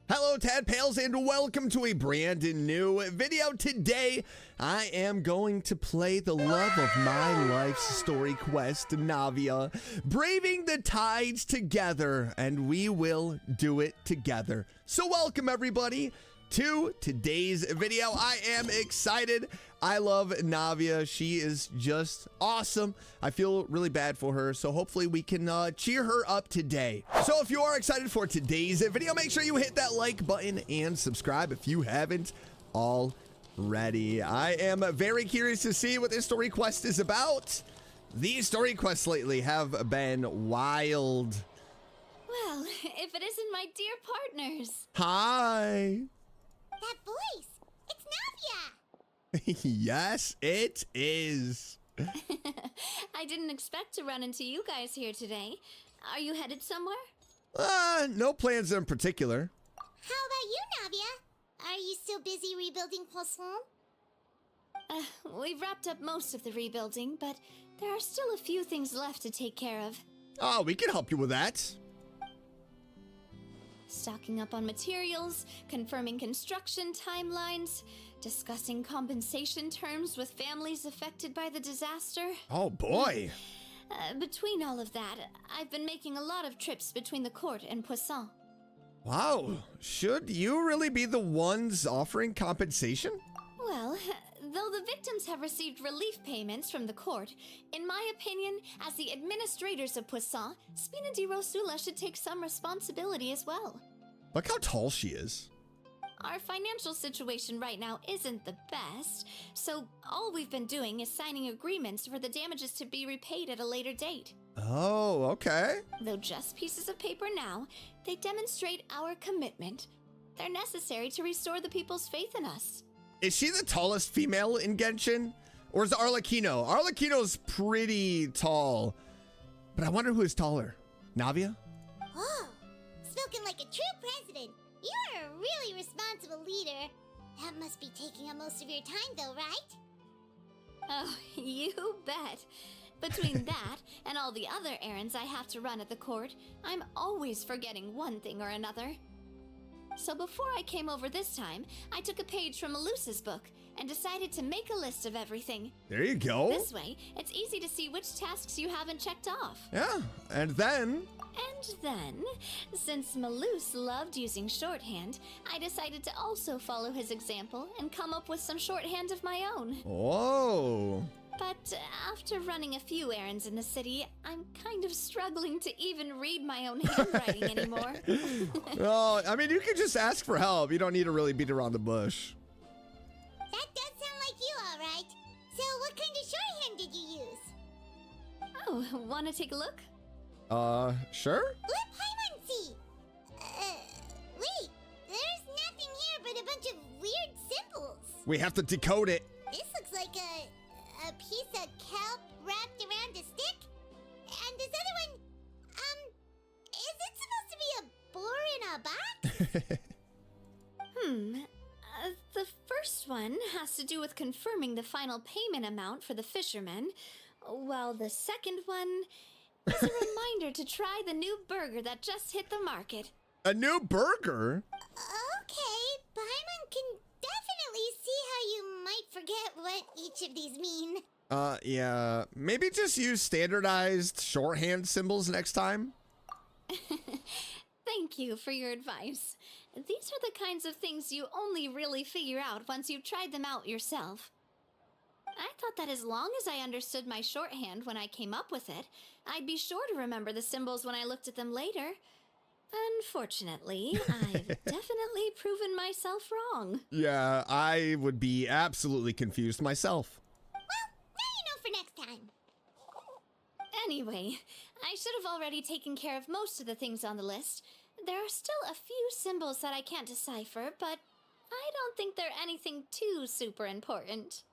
Hello tadpales and welcome to a brand new video. Today I am going to play the love of my life's story quest, Navia, braving the tides together, and we will do it together. So welcome everybody to today's video. I am excited. I love Navia. She is just awesome. I feel really bad for her, so hopefully we can cheer her up today. So if you are excited for today's video, make sure you hit that like button and subscribe if you haven't already. I am very curious to see what this story quest is about. These story quests lately have been wild. Well, if it isn't my dear partners. Hi. That voice, it's Navia! Yes, it is. I didn't expect to run into you guys here today. Are you headed somewhere? No plans in particular. How about you, Navia? Are you still busy rebuilding Poisson? We've wrapped up most of the rebuilding, but there are still a few things left to take care of. Oh, we can help you with that. Stocking up on materials, confirming construction timelines, discussing compensation terms with families affected by the disaster. Oh boy. Between all of that, I've been making a lot of trips between the court and Poisson. Wow, should you really be the ones offering compensation? Well, though the victims have received relief payments from the court, in my opinion, as the administrators of Poisson, Spina di Rosula should take some responsibility as well. Look how tall she is. Our financial situation right now isn't the best, so all we've been doing is signing agreements for the damages to be repaid at a later date. Oh, okay. Though just pieces of paper now, they demonstrate our commitment. They're necessary to restore the people's faith in us. Is she the tallest female in Genshin? Or is it Arlecchino? Arlecchino's pretty tall. But I wonder who is taller. Navia? Oh, spoken like a true president. You're a really responsible leader. That must be taking up most of your time though, right? Oh, you bet. Between that and all the other errands I have to run at the court, I'm always forgetting one thing or another. So before I came over this time, I took a page from Melusa's book and decided to make a list of everything. There you go. This way, it's easy to see which tasks you haven't checked off. Yeah, and then, since Melus loved using shorthand, I decided to also follow his example and come up with some shorthand of my own. whoa. But after running a few errands in the city, I'm kind of struggling to even read my own handwriting anymore. Well, I mean, you can just ask for help. You don't need to really beat around the bush. That does sound like you, all right. So what kind of shorthand did you use? Oh, want to take a look? Sure? Let Paimon see. Wait, there's nothing here but a bunch of weird symbols. We have to decode it. This looks like a piece of kelp wrapped around a stick. And this other one, is it supposed to be a boar in a box? The first one has to do with confirming the final payment amount for the fishermen, while the second one is a reminder to try the new burger that just hit the market. A new burger? Okay, Paimon can definitely see how you might forget what each of these mean. Yeah, maybe just use standardized shorthand symbols next time. Thank you for your advice. These are the kinds of things you only really figure out once you've tried them out yourself. I thought that as long as I understood my shorthand when I came up with it, I'd be sure to remember the symbols when I looked at them later. Unfortunately, I've definitely proven myself wrong. Yeah, I would be absolutely confused myself. Well, now you know for next time. Anyway, I should have already taken care of most of the things on the list. There are still a few symbols that I can't decipher, but I don't think they're anything too super important.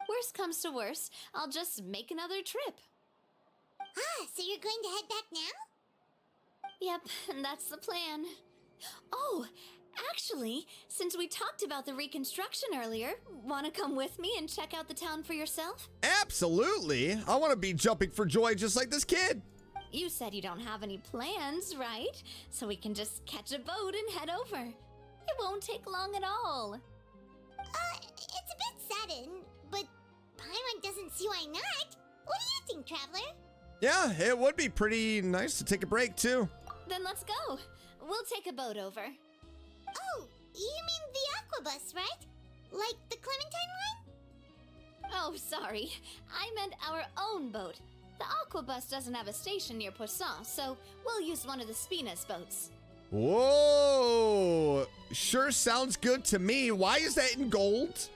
Worst comes to worst, I'll just make another trip. Ah, so you're going to head back now? Yep, that's the plan. Oh, actually, since we talked about the reconstruction earlier, want to come with me and check out the town for yourself? Absolutely. I want to be jumping for joy just like this kid. you said you don't have any plans, right? So we can just catch a boat and head over. It won't take long at all. It's a bit sudden, but Paimon doesn't see why not. What do you think, Traveler? Yeah, it would be pretty nice to take a break, too. Then let's go. We'll take a boat over. Oh, you mean the Aquabus, right? Like the Clementine line? Oh, sorry. I meant our own boat. The Aquabus doesn't have a station near Poisson, so we'll use one of the Spina's boats. Whoa! Sure sounds good to me. Why is that in gold?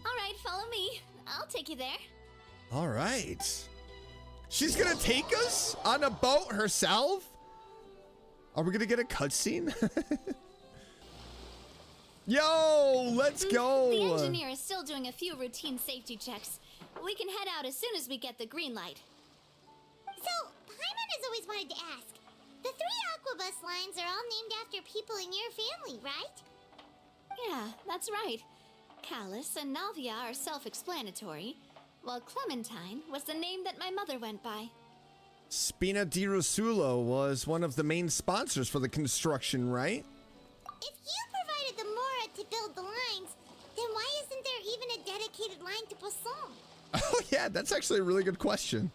All right, follow me. I'll take you there. All right. She's gonna take us on a boat herself? Are we gonna get a cutscene? Yo, let's go. The engineer is still doing a few routine safety checks. We can head out as soon as we get the green light. So, Paimon has always wanted to ask. The 3 Aquabus lines are all named after people in your family, right? Yeah, that's right. Callus and Navia are self-explanatory, while Clementine was the name that my mother went by. Spina di Rossulo was one of the main sponsors for the construction, right? If you provided the Mora to build the lines, then why isn't there even a dedicated line to Poisson? Oh yeah, that's actually a really good question.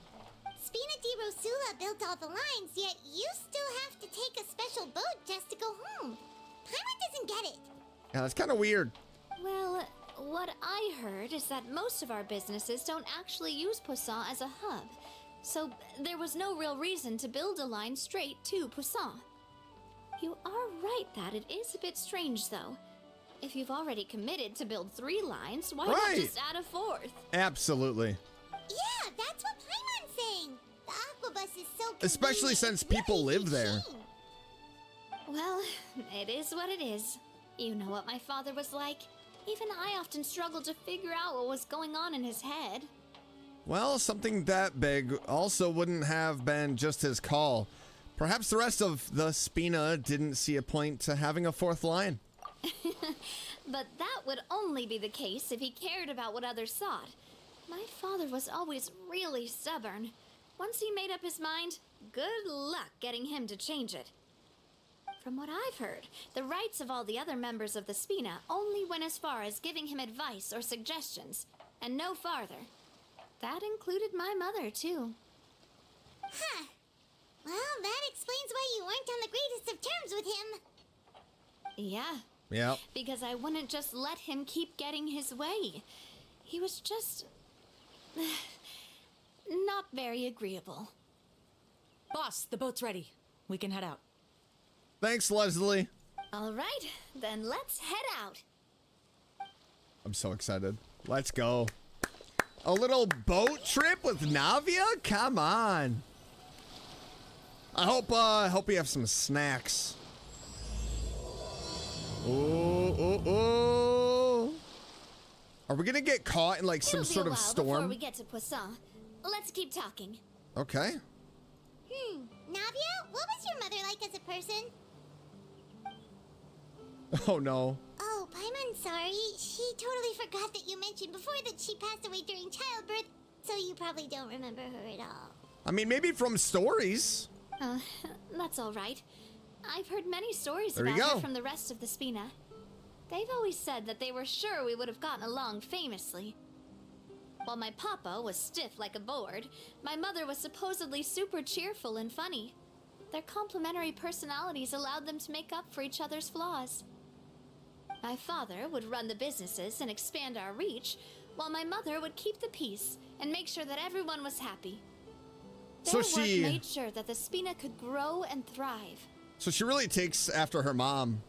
Spina di Rosula built all the lines, yet you still have to take a special boat just to go home. Paimon doesn't get it. Yeah, that's kind of weird. Well, what I heard is that most of our businesses don't actually use Poisson as a hub, so there was no real reason to build a line straight to Poisson. You are right that it is a bit strange, though. If you've already committed to build 3 lines, why not just add a 4th? Absolutely. Yeah, that's what Paimon's saying. The Aquabus is so Especially convenient. since people What a live there. shame. Well, it is what it is. You know what my father was like. Even I often struggled to figure out what was going on in his head. Well, something that big also wouldn't have been just his call. Perhaps the rest of the Spina didn't see a point to having a 4th line. But that would only be the case if he cared about what others thought. My father was always really stubborn. Once he made up his mind, good luck getting him to change it. From what I've heard, the rights of all the other members of the Spina only went as far as giving him advice or suggestions, and no farther. That included my mother, too. Huh. Well, that explains why you weren't on the greatest of terms with him. Yeah, Yep. because I wouldn't just let him keep getting his way. He was just... not very agreeable. Boss, the boat's ready. We can head out. Thanks, Leslie. All right, then let's head out. I'm so excited. Let's go. A little boat trip with Navia? Come on. I hope we have some snacks. Oh. Are we gonna get caught in like some It'll be sort a of while before storm? we get to Poisson. Let's keep talking. Okay. Navia, what was your mother like as a person? Oh no. Oh, Paimon's sorry. She totally forgot that you mentioned before that she passed away during childbirth, so you probably don't remember her at all. I mean, maybe from stories. That's all right. I've heard many stories There you about go. her from the rest of the Spina. They've always said that they were sure we would have gotten along famously. While my papa was stiff like a board, my mother was supposedly super cheerful and funny. Their complementary personalities allowed them to make up for each other's flaws. My father would run the businesses and expand our reach, while my mother would keep the peace and make sure that everyone was happy. So Their work she- made sure that the Spina could grow and thrive. So she really takes after her mom.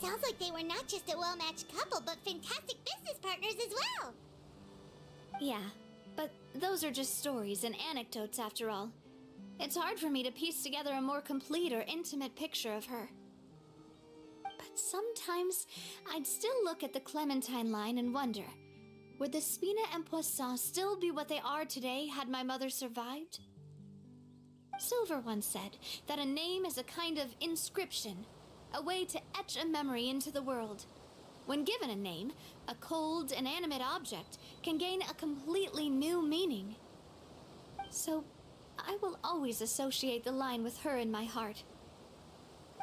Sounds like they were not just a well-matched couple, but fantastic business partners as well. Yeah, but those are just stories and anecdotes after all. It's hard for me to piece together a more complete or intimate picture of her. But sometimes I'd still look at the Clementine line and wonder, would the Spina and Poisson still be what they are today had my mother survived? Silver once said that a name is a kind of inscription, a way to etch a memory into the world. When given a name, a cold, inanimate object can gain a completely new meaning. So, I will always associate the line with her in my heart.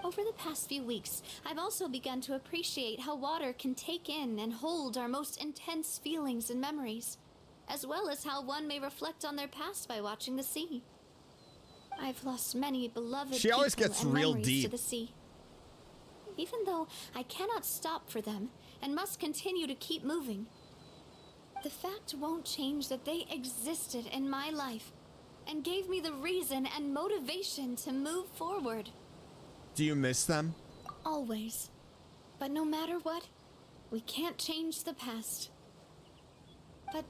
Over the past few weeks, I've also begun to appreciate how water can take in and hold our most intense feelings and memories, as well as how one may reflect on their past by watching the sea. I've lost many beloved She always people gets and real memories deep. to the sea. Even though I cannot stop for them and must continue to keep moving, the fact won't change that they existed in my life and gave me the reason and motivation to move forward. Do you miss them? Always. But no matter what, we can't change the past. But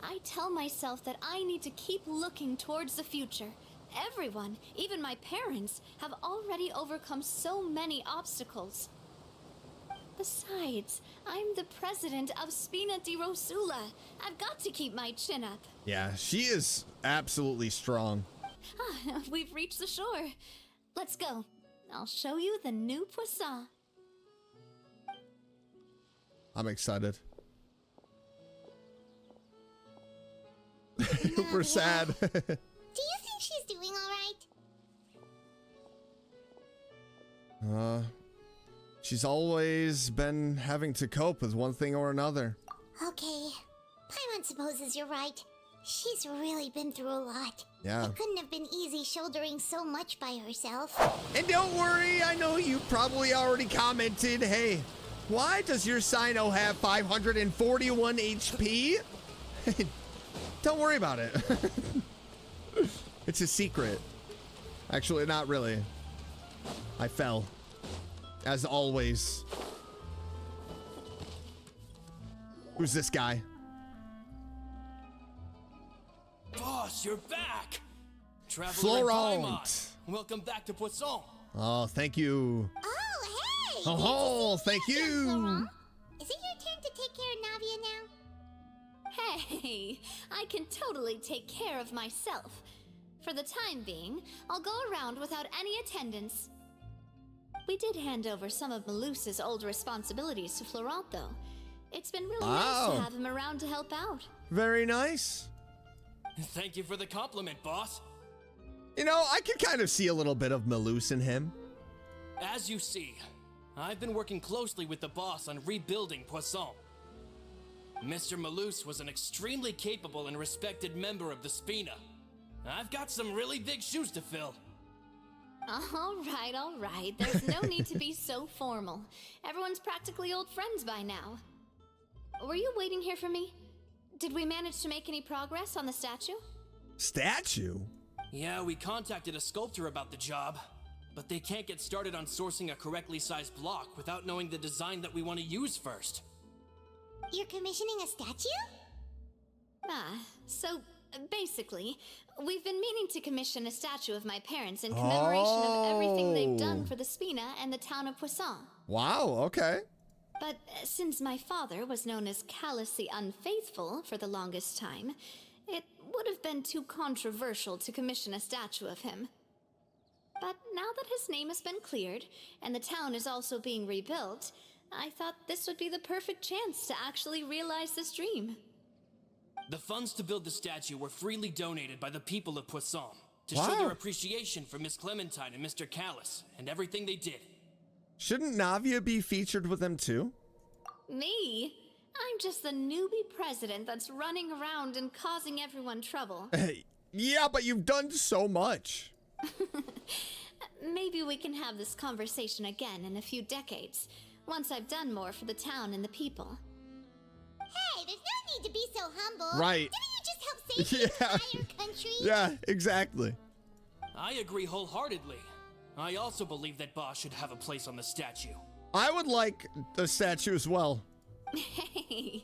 I tell myself that I need to keep looking towards the future. Everyone, even my parents, have already overcome so many obstacles. Besides, I'm the president of Spina di Rosula. I've got to keep my chin up. Yeah, she is absolutely strong. Ah, we've reached the shore. Let's go. I'll show you the new poisson. I'm excited. We're sad. Do you think she's doing alright? She's always been having to cope with one thing or another. Okay. Paimon supposes you're right. She's really been through a lot. Yeah. It couldn't have been easy shouldering so much by herself. And don't worry, I know you probably already commented, hey, why does your Sino have 541 HP? Don't worry about it. It's a secret. Actually, not really. I fell. As always. Who's this guy? Boss, you're back! Traveler Florent. Welcome back to Poisson. Oh, thank you. Oh, hey! Oh, thank you. Florent. Is it your turn to take care of Navia now? Hey, I can totally take care of myself. For the time being, I'll go around without any attendance. We did hand over some of Malus's old responsibilities to Florent, though. It's been really nice Oh. to have him around to help out. Very nice. Thank you for the compliment, boss. You know, I can kind of see a little bit of Malus in him. As you see, I've been working closely with the boss on rebuilding Poisson. Mr. Malus was an extremely capable and respected member of the Spina. I've got some really big shoes to fill. All right. There's no need to be so formal. Everyone's practically old friends by now. Were you waiting here for me? Did we manage to make any progress on the statue? Statue? Yeah, we contacted a sculptor about the job, but they can't get started on sourcing a correctly sized block without knowing the design that we want to use first. You're commissioning a statue? So basically, we've been meaning to commission a statue of my parents in commemoration of everything they've done for the Spina and the town of Poisson. Wow, okay. But since my father was known as Callus the Unfaithful for the longest time, it would have been too controversial to commission a statue of him. But now that his name has been cleared, and the town is also being rebuilt, I thought this would be the perfect chance to actually realize this dream. The funds to build the statue were freely donated by the people of Poisson to Wow. show their appreciation for Miss Clementine and Mr. Callus and everything they did. Shouldn't Navia be featured with them too? Me? I'm just the newbie president that's running around and causing everyone trouble. Yeah, but you've done so much. Maybe we can have this conversation again in a few decades, once I've done more for the town and the people. Hey, there's no need to be so humble. Right. Didn't you just help save the entire country? Yeah, exactly. I agree wholeheartedly. I also believe that Boss should have a place on the statue. I would like a statue as well. Hey,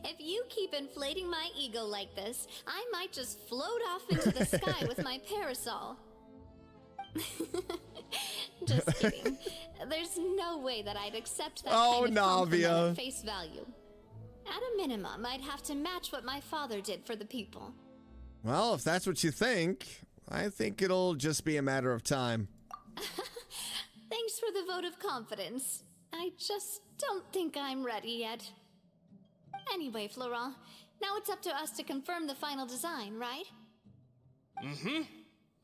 if you keep inflating my ego like this, I might just float off into the sky with my parasol. Just kidding. There's no way that I'd accept that Oh, kind of compliment Navia. at face value. At a minimum, I'd have to match what my father did for the people. Well, if that's what you think, I think it'll just be a matter of time. Thanks for the vote of confidence. I just don't think I'm ready yet. Anyway, Florent, now it's up to us to confirm the final design, right?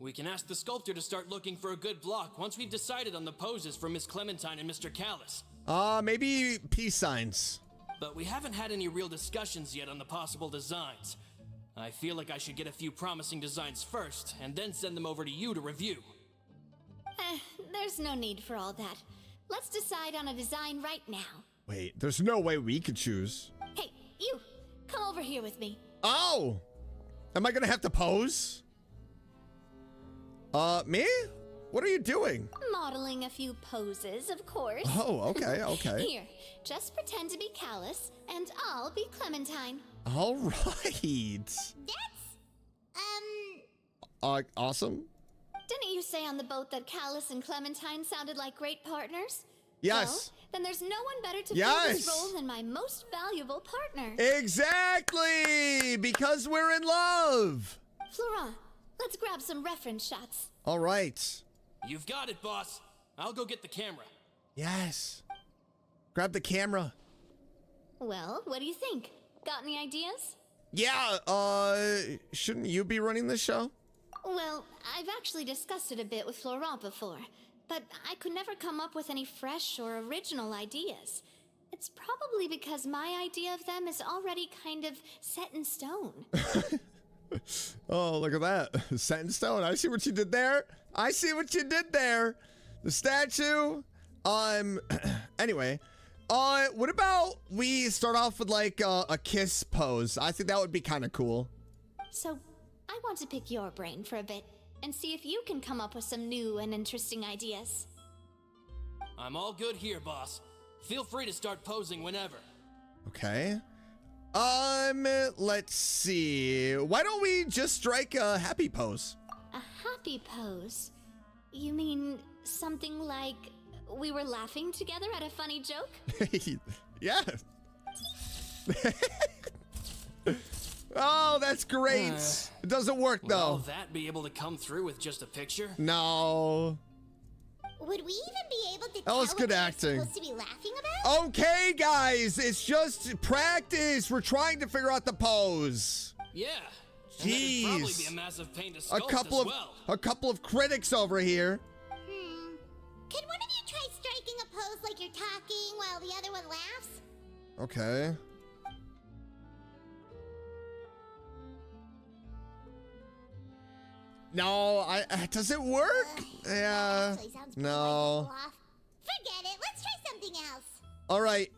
We can ask the sculptor to start looking for a good block once we've decided on the poses for Miss Clementine and Mr. Callus. Maybe peace signs. But we haven't had any real discussions yet on the possible designs. I feel like I should get a few promising designs first, and then send them over to you to review. There's no need for all that. Let's decide on a design right now. Wait, there's no way we could choose. Hey, you! Come over here with me. Oh! Am I gonna have to pose? Me? What are you doing? Modeling a few poses, of course. Oh, okay, okay. Here, just pretend to be Callus, and I'll be Clementine. All right. That's, Awesome. Didn't you say on the boat that Callus and Clementine sounded like great partners? Yes. Well, then there's no one better to fill Yes. this role than my most valuable partner. Exactly! Because we're in love! Florent, let's grab some reference shots. All right. You've got it, boss. I'll go get the camera. Yes. Grab the camera. Well, what do you think? Got any ideas? Yeah, shouldn't you be running this show? Well, I've actually discussed it a bit with Florent before, but I could never come up with any fresh or original ideas. It's probably because my idea of them is already kind of set in stone. Oh, look at that. Set in stone. I see what you did there. I see what you did there. The statue. Anyway. What about we start off with like a kiss pose? I think that would be kind of cool. So, I want to pick your brain for a bit and see if you can come up with some new and interesting ideas. I'm all good here, boss. Feel free to start posing whenever. Okay. Let's see. Why don't we just strike a happy pose? A happy pose? You mean something like we were laughing together at a funny joke? Yeah. Oh, that's great. It doesn't work Will all though. that be able to come through with just a picture? No. would we even be able to That tell was good what acting. we're supposed to be laughing about? Okay, guys, it's just practice. We're trying to figure out the pose. Yeah. And that'd probably be Jeez. a massive pain to A sculpt couple as well. of critics over here. Could one of you try striking a pose like you're talking while the other one laughs? Okay. No, does it work? Yeah. Actually sounds pretty No. off. Forget it. Let's try something else. All right.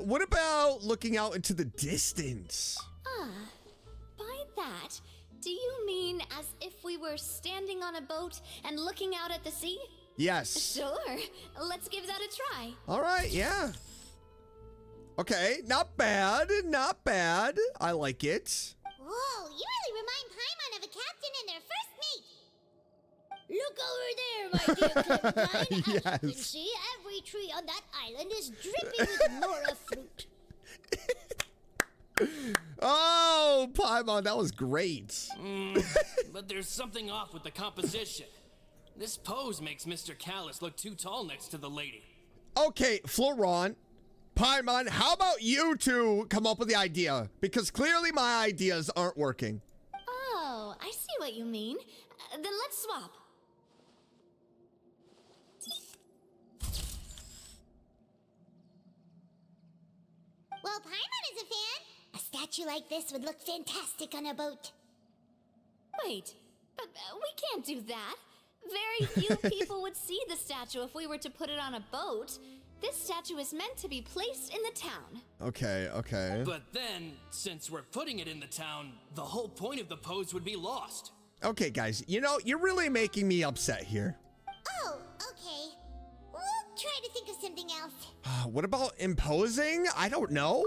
What about looking out into the distance? By that, do you mean as if we were standing on a boat and looking out at the sea? Yes. Sure, let's give that a try. All right, yeah. Okay, not bad, not bad. I like it. Whoa, you really remind Paimon of a captain in their first mate. Look over there, my dear Clementine. As you can Yes. see, every tree on that island is dripping with Mora fruit. Oh, Paimon, that was great. But there's something off with the composition. This pose makes Mr. Callus look too tall next to the lady. Okay, Florent, Paimon, how about you two come up with the idea? Because clearly my ideas aren't working. Oh, I see what you mean. Then let's swap. Well, Paimon is a fan. A statue like this would look fantastic on a boat. Wait, but we can't do that. Very few people would see the statue if we were to put it on a boat. This statue is meant to be placed in the town. Okay, okay. But then, since we're putting it in the town, the whole point of the pose would be lost. Okay, guys, you know, you're really making me upset here. Oh, okay. We'll try to think of something else. What about imposing? I don't know.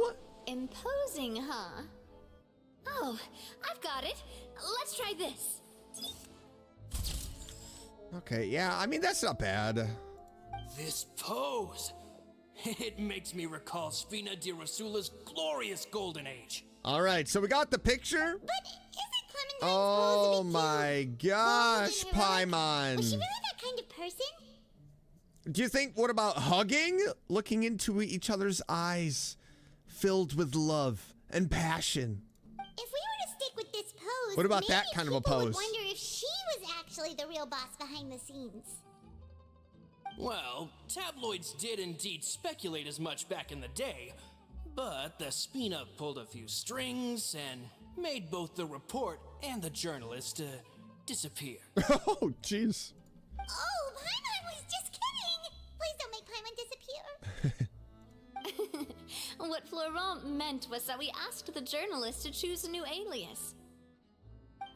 Imposing, huh? Oh, I've got it. Let's try this. Okay, yeah, I mean, that's not bad. This pose, it makes me recall Sfina di Rasula's glorious golden age. All right, so we got the picture. But isn't Clementine Oh supposed to be my cute, gosh, bold, and heroic? Paimon. Was she really that kind of person? Do you think, what about hugging? Looking into each other's eyes, filled with love and passion. If we were to stick with this pose, What about maybe that kind of a people would pose? wonder if she was actually actually the real boss behind the scenes? Well, tabloids did indeed speculate as much back in the day, but the Spina pulled a few strings and made both the report and the journalist disappear. Oh, jeez. Oh, Paimon was just kidding! Please don't make Paimon disappear. What Florent meant was that we asked the journalist to choose a new alias.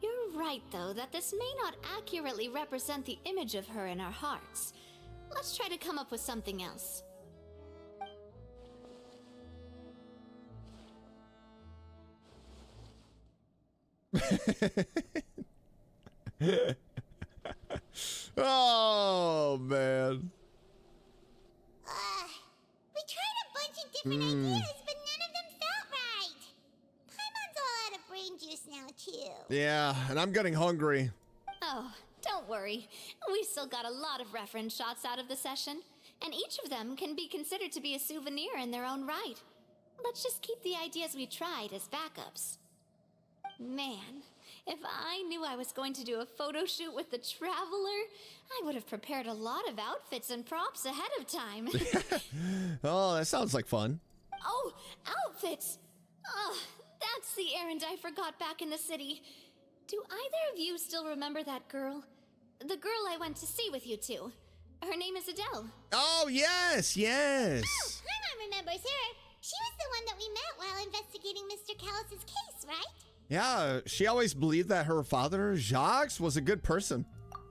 You're right, though, that this may not accurately represent the image of her in our hearts. Let's try to come up with something else. Oh, man. We tried a bunch of different ideas, but none of them felt right. Paimon's all out of brain juice now, too. Yeah, and I'm getting hungry. Oh, don't worry. We still got a lot of reference shots out of the session, and each of them can be considered to be a souvenir in their own right. Let's just keep the ideas we tried as backups. Man, if I knew I was going to do a photo shoot with the Traveler, I would have prepared a lot of outfits and props ahead of time. Oh, that sounds like fun. Oh, outfits! Oh, that's the errand I forgot back in the city. Do either of you still remember that girl? The girl I went to see with you two. Her name is Adele. Oh, yes, yes. Oh, Paimon remembers her. She was the one that we met while investigating Mr. Callus's case, right? Yeah, she always believed that her father, Jacques, was a good person.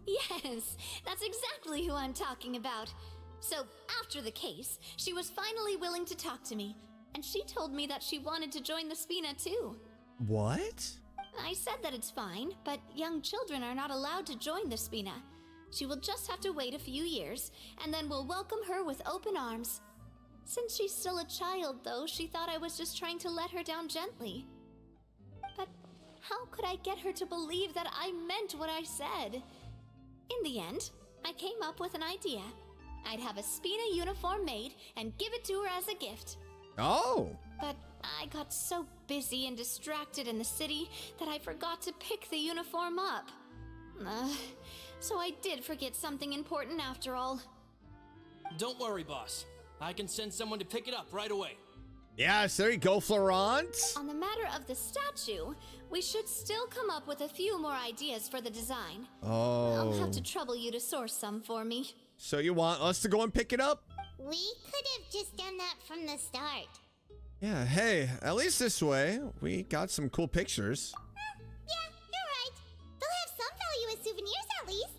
Yes, that's exactly who I'm talking about. So, after the case, she was finally willing to talk to me, and she told me that she wanted to join the Spina too. What? I said that it's fine, but young children are not allowed to join the Spina. She will just have to wait a few years, and then we'll welcome her with open arms. Since she's still a child, though, she thought I was just trying to let her down gently. But how could I get her to believe that I meant what I said? In the end, I came up with an idea. I'd have a Spina uniform made and give it to her as a gift. Oh. But I got so busy and distracted in the city that I forgot to pick the uniform up. So I did forget something important after all. Don't worry, boss. I can send someone to pick it up right away. Yes, there you go, Florent. On the matter of the statue, we should still come up with a few more ideas for the design. I'll have to trouble you to source some for me. So you want us to go and pick it up? We could have just done that from the start. Yeah, hey, at least this way, we got some cool pictures. Yeah, you're right. They'll have some value as souvenirs at least.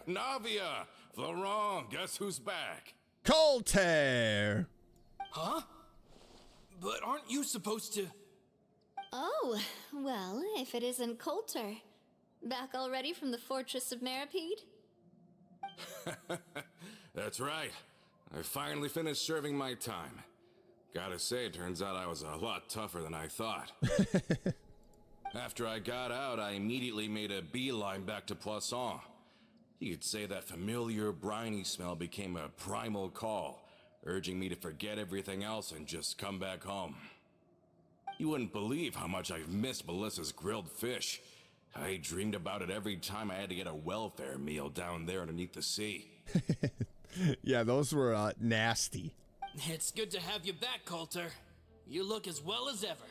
Navia! Florent, guess who's back? Colter! Huh? But aren't you supposed to... Oh, well, if it isn't Coulter. Back already from the Fortress of Meripede? That's right. I finally finished serving my time. Gotta say, turns out I was a lot tougher than I thought. After I got out, I immediately made a beeline back to Poisson. You could say that familiar, briny smell became a primal call, urging me to forget everything else and just come back home. You wouldn't believe how much I've missed Melissa's grilled fish. I dreamed about it every time I had to get a welfare meal down there underneath the sea. Yeah, those were nasty. It's good to have you back, Coulter. You look as well as ever.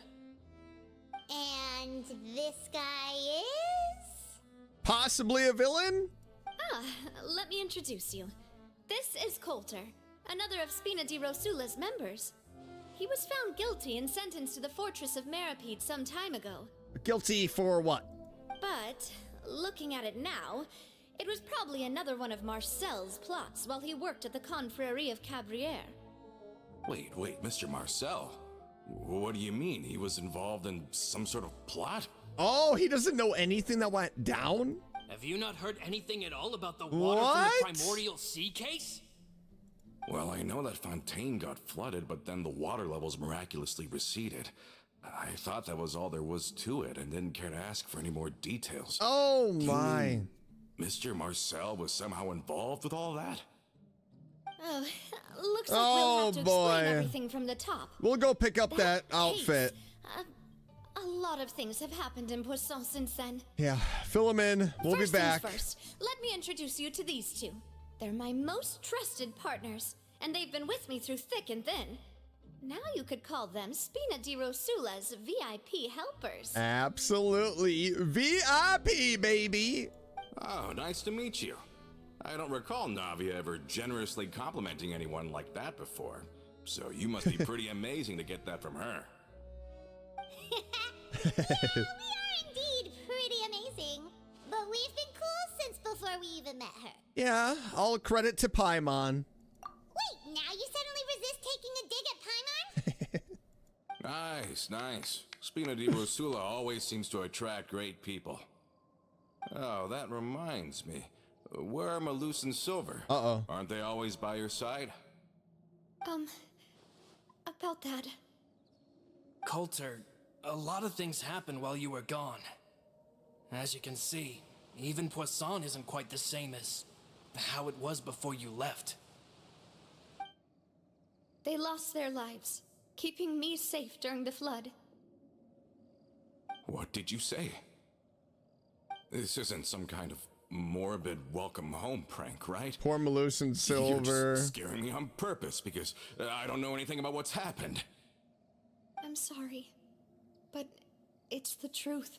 And this guy is? Possibly a villain? Let me introduce you. This is Coulter, another of Spina di Rosula's members. He was found guilty and sentenced to the Fortress of Meripede some time ago. Guilty for what? But, looking at it now, it was probably another one of Marcel's plots while he worked at the Confrérie of Cabrières. Wait, Mr. Marcel? What do you mean? He was involved in some sort of plot? Oh, he doesn't know anything that went down? Have you not heard anything at all about the water from the primordial sea case? Well, I know that Fontaine got flooded, but then the water levels miraculously receded. I thought that was all there was to it and didn't care to ask for any more details. Oh my. Mr. Marcel was somehow involved with all that? Oh, looks like Oh, we'll have to boy. explain everything from the top. We'll go pick up that Case, outfit. A lot of things have happened in Poisson since then. Yeah, fill them in. We'll First be back. things first, let me introduce you to these two. They're my most trusted partners, and they've been with me through thick and thin. Now you could call them Spina di Rosula's VIP helpers. Absolutely. VIP, baby. Oh, nice to meet you. I don't recall Navia ever generously complimenting anyone like that before. So you must be pretty amazing to get that from her. We are indeed pretty amazing. But we've been cool since before we even met her. Yeah, all credit to Paimon. Wait, now you suddenly resist taking a dig at Paimon? Nice, nice. Spina di Rosula always seems to attract great people. Oh, that reminds me. Where are Malus and Silver? Uh-oh. Aren't they always by your side? About that. Coulter, a lot of things happened while you were gone. As you can see, even Poisson isn't quite the same as how it was before you left. They lost their lives, keeping me safe during the flood. What did you say? This isn't some kind of morbid welcome home prank, right? Poor Malus and You're Silver. just scaring me on purpose because I don't know anything about what's happened. I'm sorry, but it's the truth.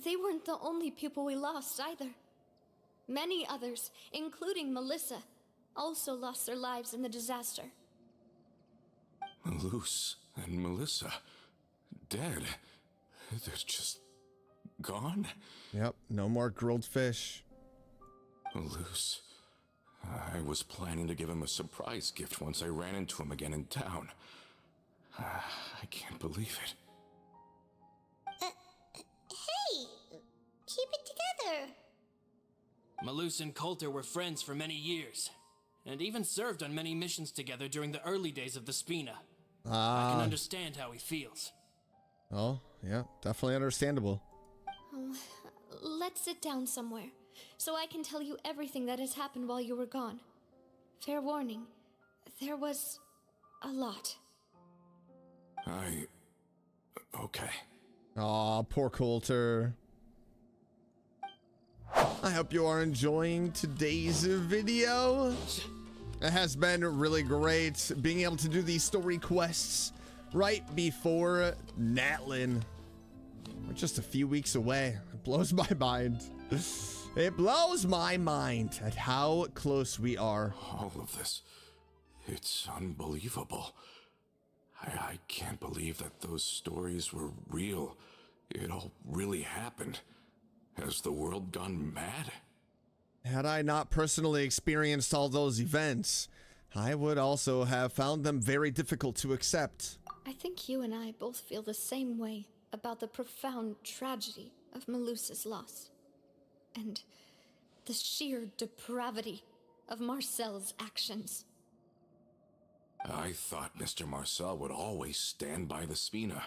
They weren't the only people we lost either. Many others, including Melissa, also lost their lives in the disaster. Malus and Melissa, dead. They're just gone? Yep, no more grilled fish. Malus. I was planning to give him a surprise gift once I ran into him again in town. I can't believe it. Hey, keep it together. Malus and Coulter were friends for many years, and even served on many missions together during the early days of the Spina. I can understand how he feels. Oh, yeah, definitely understandable. Let's sit down somewhere, so I can tell you everything that has happened while you were gone. Fair warning, there was a lot. Okay. Aw, poor Coulter. I hope you are enjoying today's video. It has been really great being able to do these story quests right before Natlin. We're just a few weeks away. It blows my mind. It blows my mind at how close we are. All of this. It's unbelievable. I can't believe that those stories were real. It all really happened. Has the world gone mad? Had I not personally experienced all those events, I would also have found them very difficult to accept. I think you and I both feel the same way about the profound tragedy of Melusa's loss. And the sheer depravity of Marcel's actions. I thought Mr. Marcel would always stand by the Spina.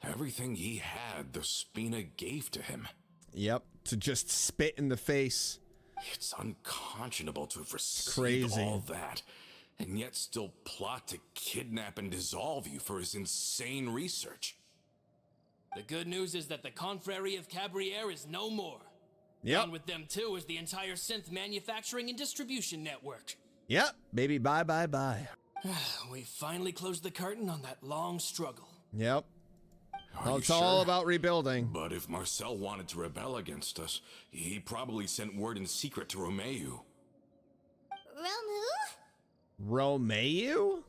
Everything he had, the Spina gave to him. Yep, to just spit in the face. It's unconscionable to have received crazy. all that, and yet still plot to kidnap and dissolve you for his insane research. The good news is that the Confrérie of Cabriere is no more. Yep. And with them too is the entire synth manufacturing and distribution network. Yep, baby, bye, bye, bye. We finally closed the curtain on that long struggle. Yep. Are Well, you it's all sure? about rebuilding. But if Marcel wanted to rebel against us, he probably sent word in secret to Romeu. Romu? Romeu?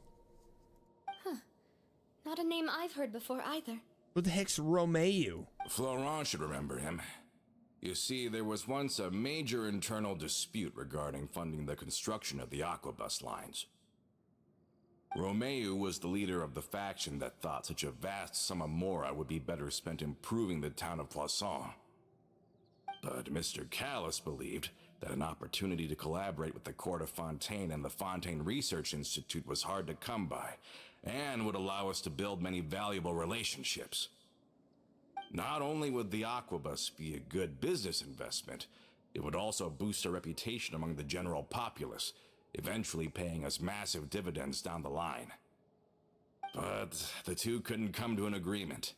Not a name I've heard before either. Who the heck's Romeu? Florent should remember him. You see, there was once a major internal dispute regarding funding the construction of the aquabus lines. Romeu was the leader of the faction that thought such a vast sum of mora would be better spent improving the town of Poisson. But Mr. Callis believed that an opportunity to collaborate with the court of Fontaine and the Fontaine Research Institute was hard to come by, and would allow us to build many valuable relationships. Not only would the aquabus be a good business investment, It would also boost our reputation among the general populace, eventually paying us massive dividends down the line. But the two couldn't come to an agreement.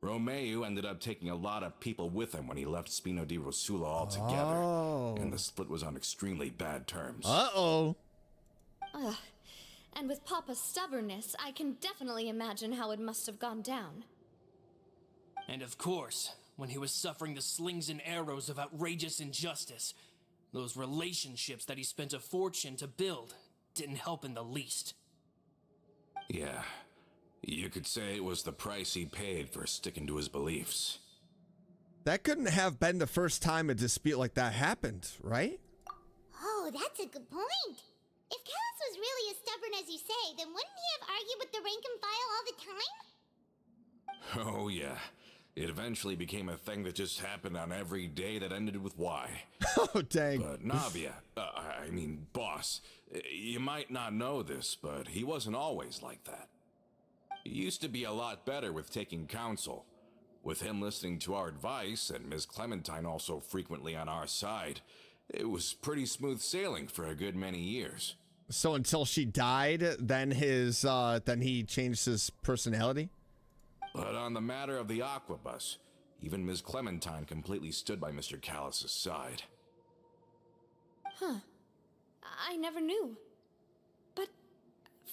Romeu ended up taking a lot of people with him when he left Spino di Rosula altogether, and the split was on extremely bad terms. Uh-oh. Ugh. And with Papa's stubbornness, I can definitely imagine how it must have gone down. And of course, when he was suffering the slings and arrows of outrageous injustice, those relationships that he spent a fortune to build didn't help in the least. Yeah, you could say it was the price he paid for sticking to his beliefs. That couldn't have been the first time a dispute like that happened, right? Oh, that's a good point. If Callus was really as stubborn as you say, then wouldn't he have argued with the rank and file all the time? Oh yeah, it eventually became a thing that just happened on every day that ended with Y. Oh, dang. But Navia, boss, you might not know this, but he wasn't always like that. He used to be a lot better with taking counsel. With him listening to our advice, and Ms. Clementine also frequently on our side, it was pretty smooth sailing for a good many years. So until she died, then he changed his personality? But on the matter of the Aquabus, even Ms. Clementine completely stood by Mr. Callus's side. Huh. I never knew. But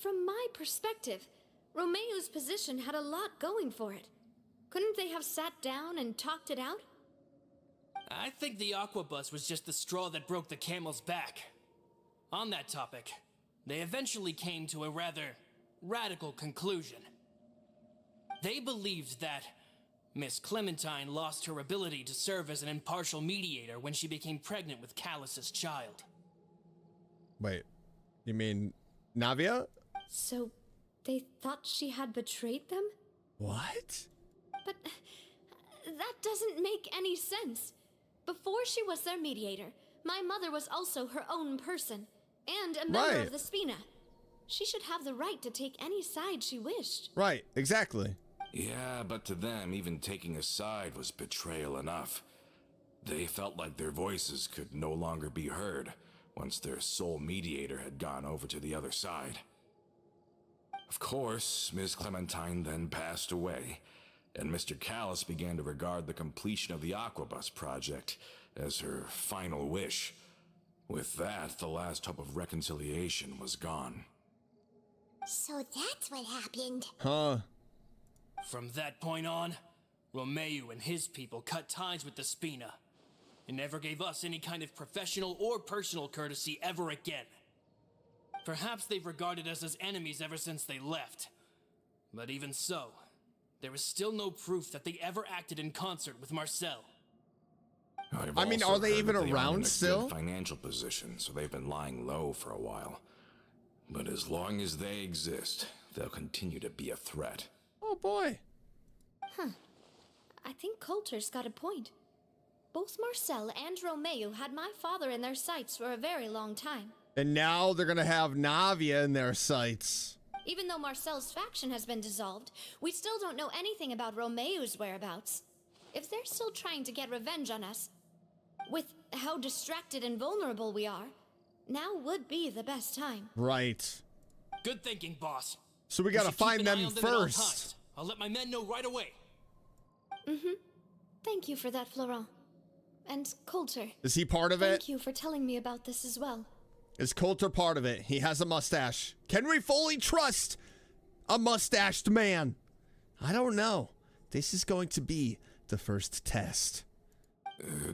from my perspective, Romeu's position had a lot going for it. Couldn't they have sat down and talked it out? I think the Aquabus was just the straw that broke the camel's back. On that topic, they eventually came to a rather radical conclusion. They believed that Miss Clementine lost her ability to serve as an impartial mediator when she became pregnant with Callus's child. Wait, you mean Navia? So they thought she had betrayed them? What? But that doesn't make any sense. Before she was their mediator, my mother was also her own person, and a member Right. of the Spina. She should have the right to take any side she wished. Right, exactly. Yeah, but to them, even taking a side was betrayal enough. They felt like their voices could no longer be heard once their sole mediator had gone over to the other side. Of course, Ms. Clementine then passed away, and Mr. Callus began to regard the completion of the Aquabus project as her final wish. With that, the last hope of reconciliation was gone. So that's what happened. Huh. From that point on, Romeu and his people cut ties with the Spina, and never gave us any kind of professional or personal courtesy ever again. Perhaps they've regarded us as enemies ever since they left. But even so, there is still no proof that they ever acted in concert with Marcel. I mean, are they even around in a still? good financial position, so they've been lying low for a while. But as long as they exist, they'll continue to be a threat. Oh boy. I think Coulter's got a point. Both Marcel and Romeu had my father in their sights for a very long time. And now they're gonna have Navia in their sights. Even though Marcel's faction has been dissolved, we still don't know anything about Romeu's whereabouts. If they're still trying to get revenge on us, with how distracted and vulnerable we are, now would be the best time. Right. Good thinking, boss. So we gotta should keep find an eye them on at all first. times. I'll let my men know right away. Thank you for that, Florent. And Coulter, Is he part of it? thank you for telling me about this as well. Is Coulter part of it? He has a mustache. Can we fully trust a mustached man? I don't know. This is going to be the first test.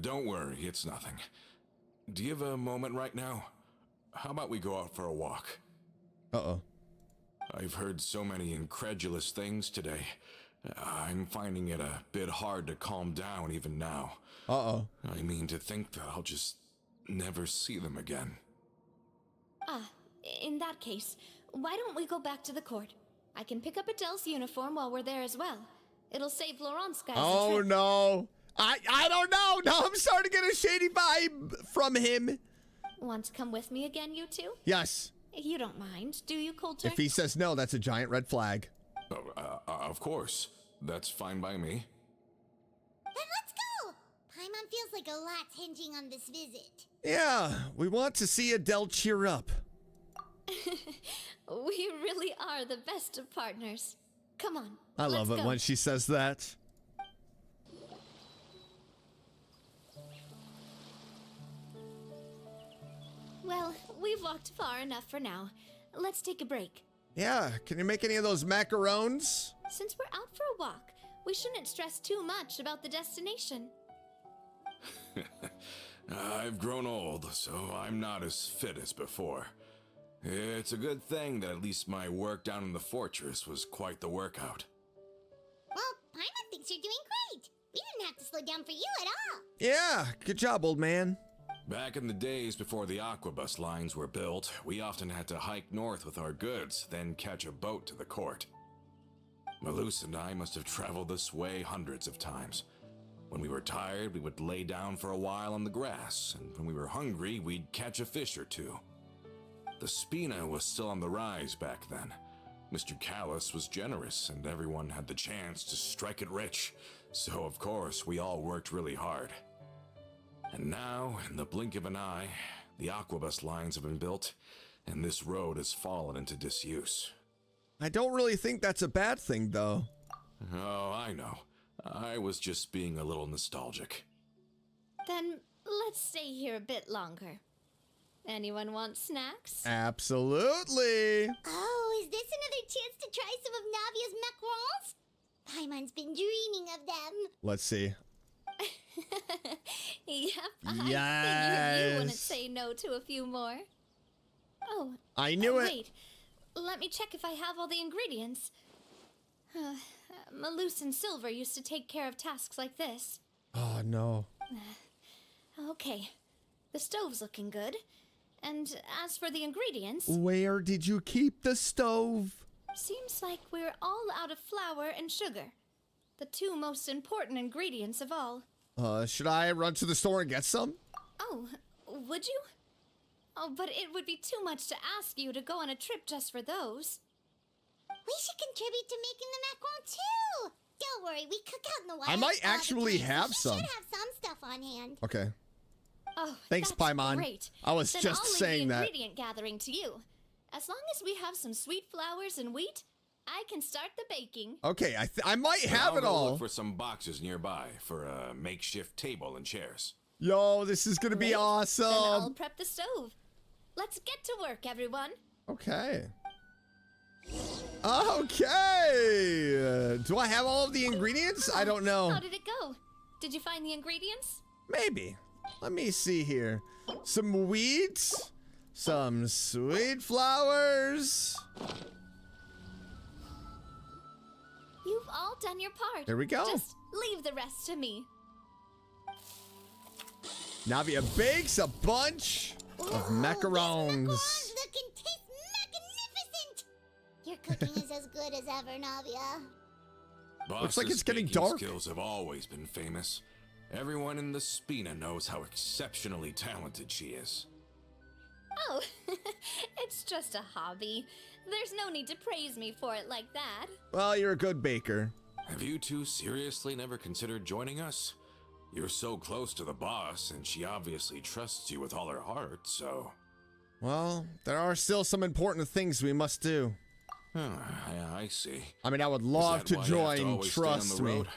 Don't worry, it's nothing. Do you have a moment right now? How about we go out for a walk? Uh-oh. I've heard so many incredulous things today. I'm finding it a bit hard to calm down even now. Uh-oh. I mean, to think that I'll just never see them again. In that case, why don't we go back to the court? I can pick up Adele's uniform while we're there as well. It'll save Laurent's guys a Oh trip. no. I don't know. Now I'm starting to get a shady vibe from him. Want to come with me again, you two? Yes. You don't mind, do you, Coulter? If he says no, that's a giant red flag. Of course. That's fine by me. Then let's go! Paimon feels like a lot's hinging on this visit. Yeah, we want to see Adele cheer up. We really are the best of partners. Come on. I love let's it go. when she says that. Well, we've walked far enough for now. Let's take a break. Yeah, can you make any of those macarons? Since we're out for a walk, we shouldn't stress too much about the destination. I've grown old, so I'm not as fit as before. It's a good thing that at least my work down in the fortress was quite the workout. Well, Paimon thinks you're doing great. We didn't have to slow down for you at all. Yeah, good job, old man. Back in the days before the aquabus lines were built, we often had to hike north with our goods, then catch a boat to the court. Malus and I must have traveled this way hundreds of times. When we were tired, we would lay down for a while on the grass, and when we were hungry, we'd catch a fish or two. The Spina was still on the rise back then. Mr. Callus was generous, and everyone had the chance to strike it rich, so of course we all worked really hard. And now, in the blink of an eye, the aquabus lines have been built, and this road has fallen into disuse. I don't really think that's a bad thing, though. Oh, I know. I was just being a little nostalgic. Then let's stay here a bit longer. Anyone want snacks? Absolutely. Oh, is this another chance to try some of Navia's macarons? Paimon's been dreaming of them. Let's see. Yep, I figured Yes. you wouldn't say no to a few more. Oh, I knew it. Wait, let me check if I have all the ingredients. Malus and Silver used to take care of tasks like this. Oh, no. Okay, the stove's looking good. And as for the ingredients, Where did you keep the stove? seems like we're all out of flour and sugar. The two most important ingredients of all. Should I run to the store and get some? Oh, would you? Oh, but it would be too much to ask you to go on a trip just for those. We should contribute to making the macaron too. Don't worry, we cook out in the wild. I might all the actually time, have so we some. should have some stuff on hand. Okay. Oh, Thanks, that's Paimon. Great. I was Then just I'll leave saying the that. ingredient gathering to you. As long as we have some sweet flours and wheat, I can start the baking. Okay, I might have I'll it go all. look for some boxes nearby for a makeshift table and chairs. Yo, this is gonna be Great. Then I'll awesome. prep the stove. Let's get to work, everyone. Okay. Okay. Do I have all of the ingredients? I don't know. How did it go? Did you find the ingredients? Maybe. Let me see here. Some wheat, some sweet flowers. You've all done your part. There we go. Just leave the rest to me. Navia bakes a bunch of macarons. Macarons that can taste magnificent. Your cooking is as good as ever, Navia. Looks like it's getting baking dark. Skills have always been famous. Everyone in the Spina knows how exceptionally talented she is. Oh, it's just a hobby. There's no need to praise me for it like that. Well, you're a good baker. Have you two seriously never considered joining us? You're so close to the boss, and she obviously trusts you with all her heart, so... Well, there are still some important things we must do. I see. I mean, I would Is love that to why you have to join, always stay on the trust me. road?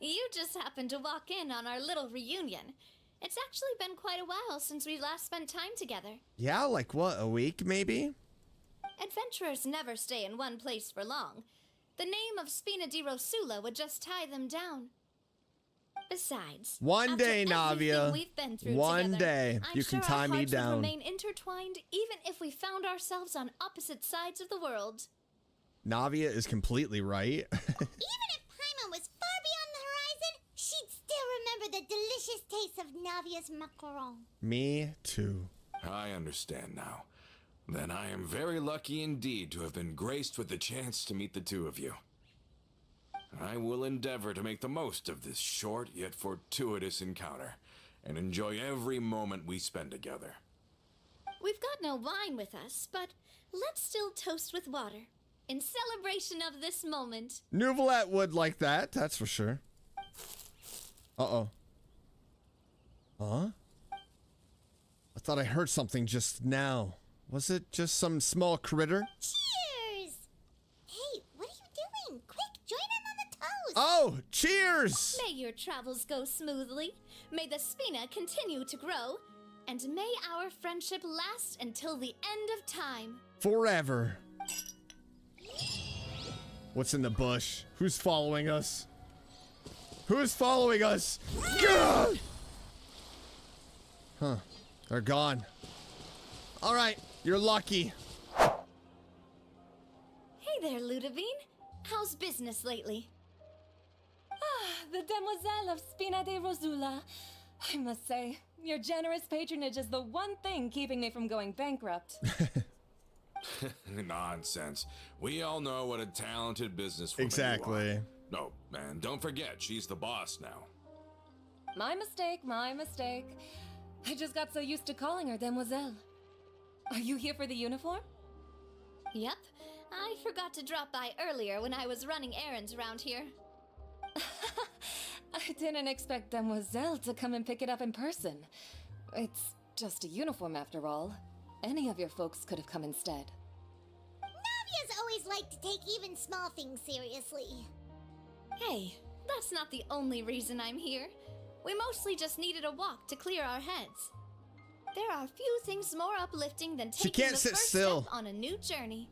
You just happened to walk in on our little reunion. It's actually been quite a while since we last spent time together. Yeah, like what, a week maybe? Adventurers never stay in one place for long. The name of Spina di Rosula would just tie them down. Besides, One after day, everything Navia. we've been through One together, day, I'm you sure can tie our me hearts would down. remain intertwined even if we found ourselves on opposite sides of the world. Navia is completely right. Even if Paimon was far beyond the horizon, she'd still remember the delicious taste of Navia's macaron. Me too. I understand now. Then I am very lucky indeed to have been graced with the chance to meet the two of you. I will endeavor to make the most of this short yet fortuitous encounter, and enjoy every moment we spend together. We've got no wine with us, but let's still toast with water, in celebration of this moment. Nouvelette would like that, that's for sure. Uh-oh. Huh? I thought I heard something just now. Was it just some small critter? Cheers! Hey, what are you doing? Quick, join in on the toast! Oh, cheers! May your travels go smoothly. May the Spina continue to grow. And may our friendship last until the end of time. Forever. What's in the bush? Who's following us? Who's following us? Gah! Huh. They're gone. All right, you're lucky. Hey there, Ludovine. How's business lately? The Demoiselle of Spina de Rosula. I must say, your generous patronage is the one thing keeping me from going bankrupt. Nonsense. We all know what a talented businesswoman Exactly. you are. No, and don't forget, she's the boss now. My mistake, my mistake. I just got so used to calling her Demoiselle. Are you here for the uniform? Yep. I forgot to drop by earlier when I was running errands around here. I didn't expect Demoiselle to come and pick it up in person. It's just a uniform after all. Any of your folks could have come instead. Navia's always liked to take even small things seriously. Hey, that's not the only reason I'm here. We mostly just needed a walk to clear our heads. There are few things more uplifting than taking can't the sit first still. step on a new journey.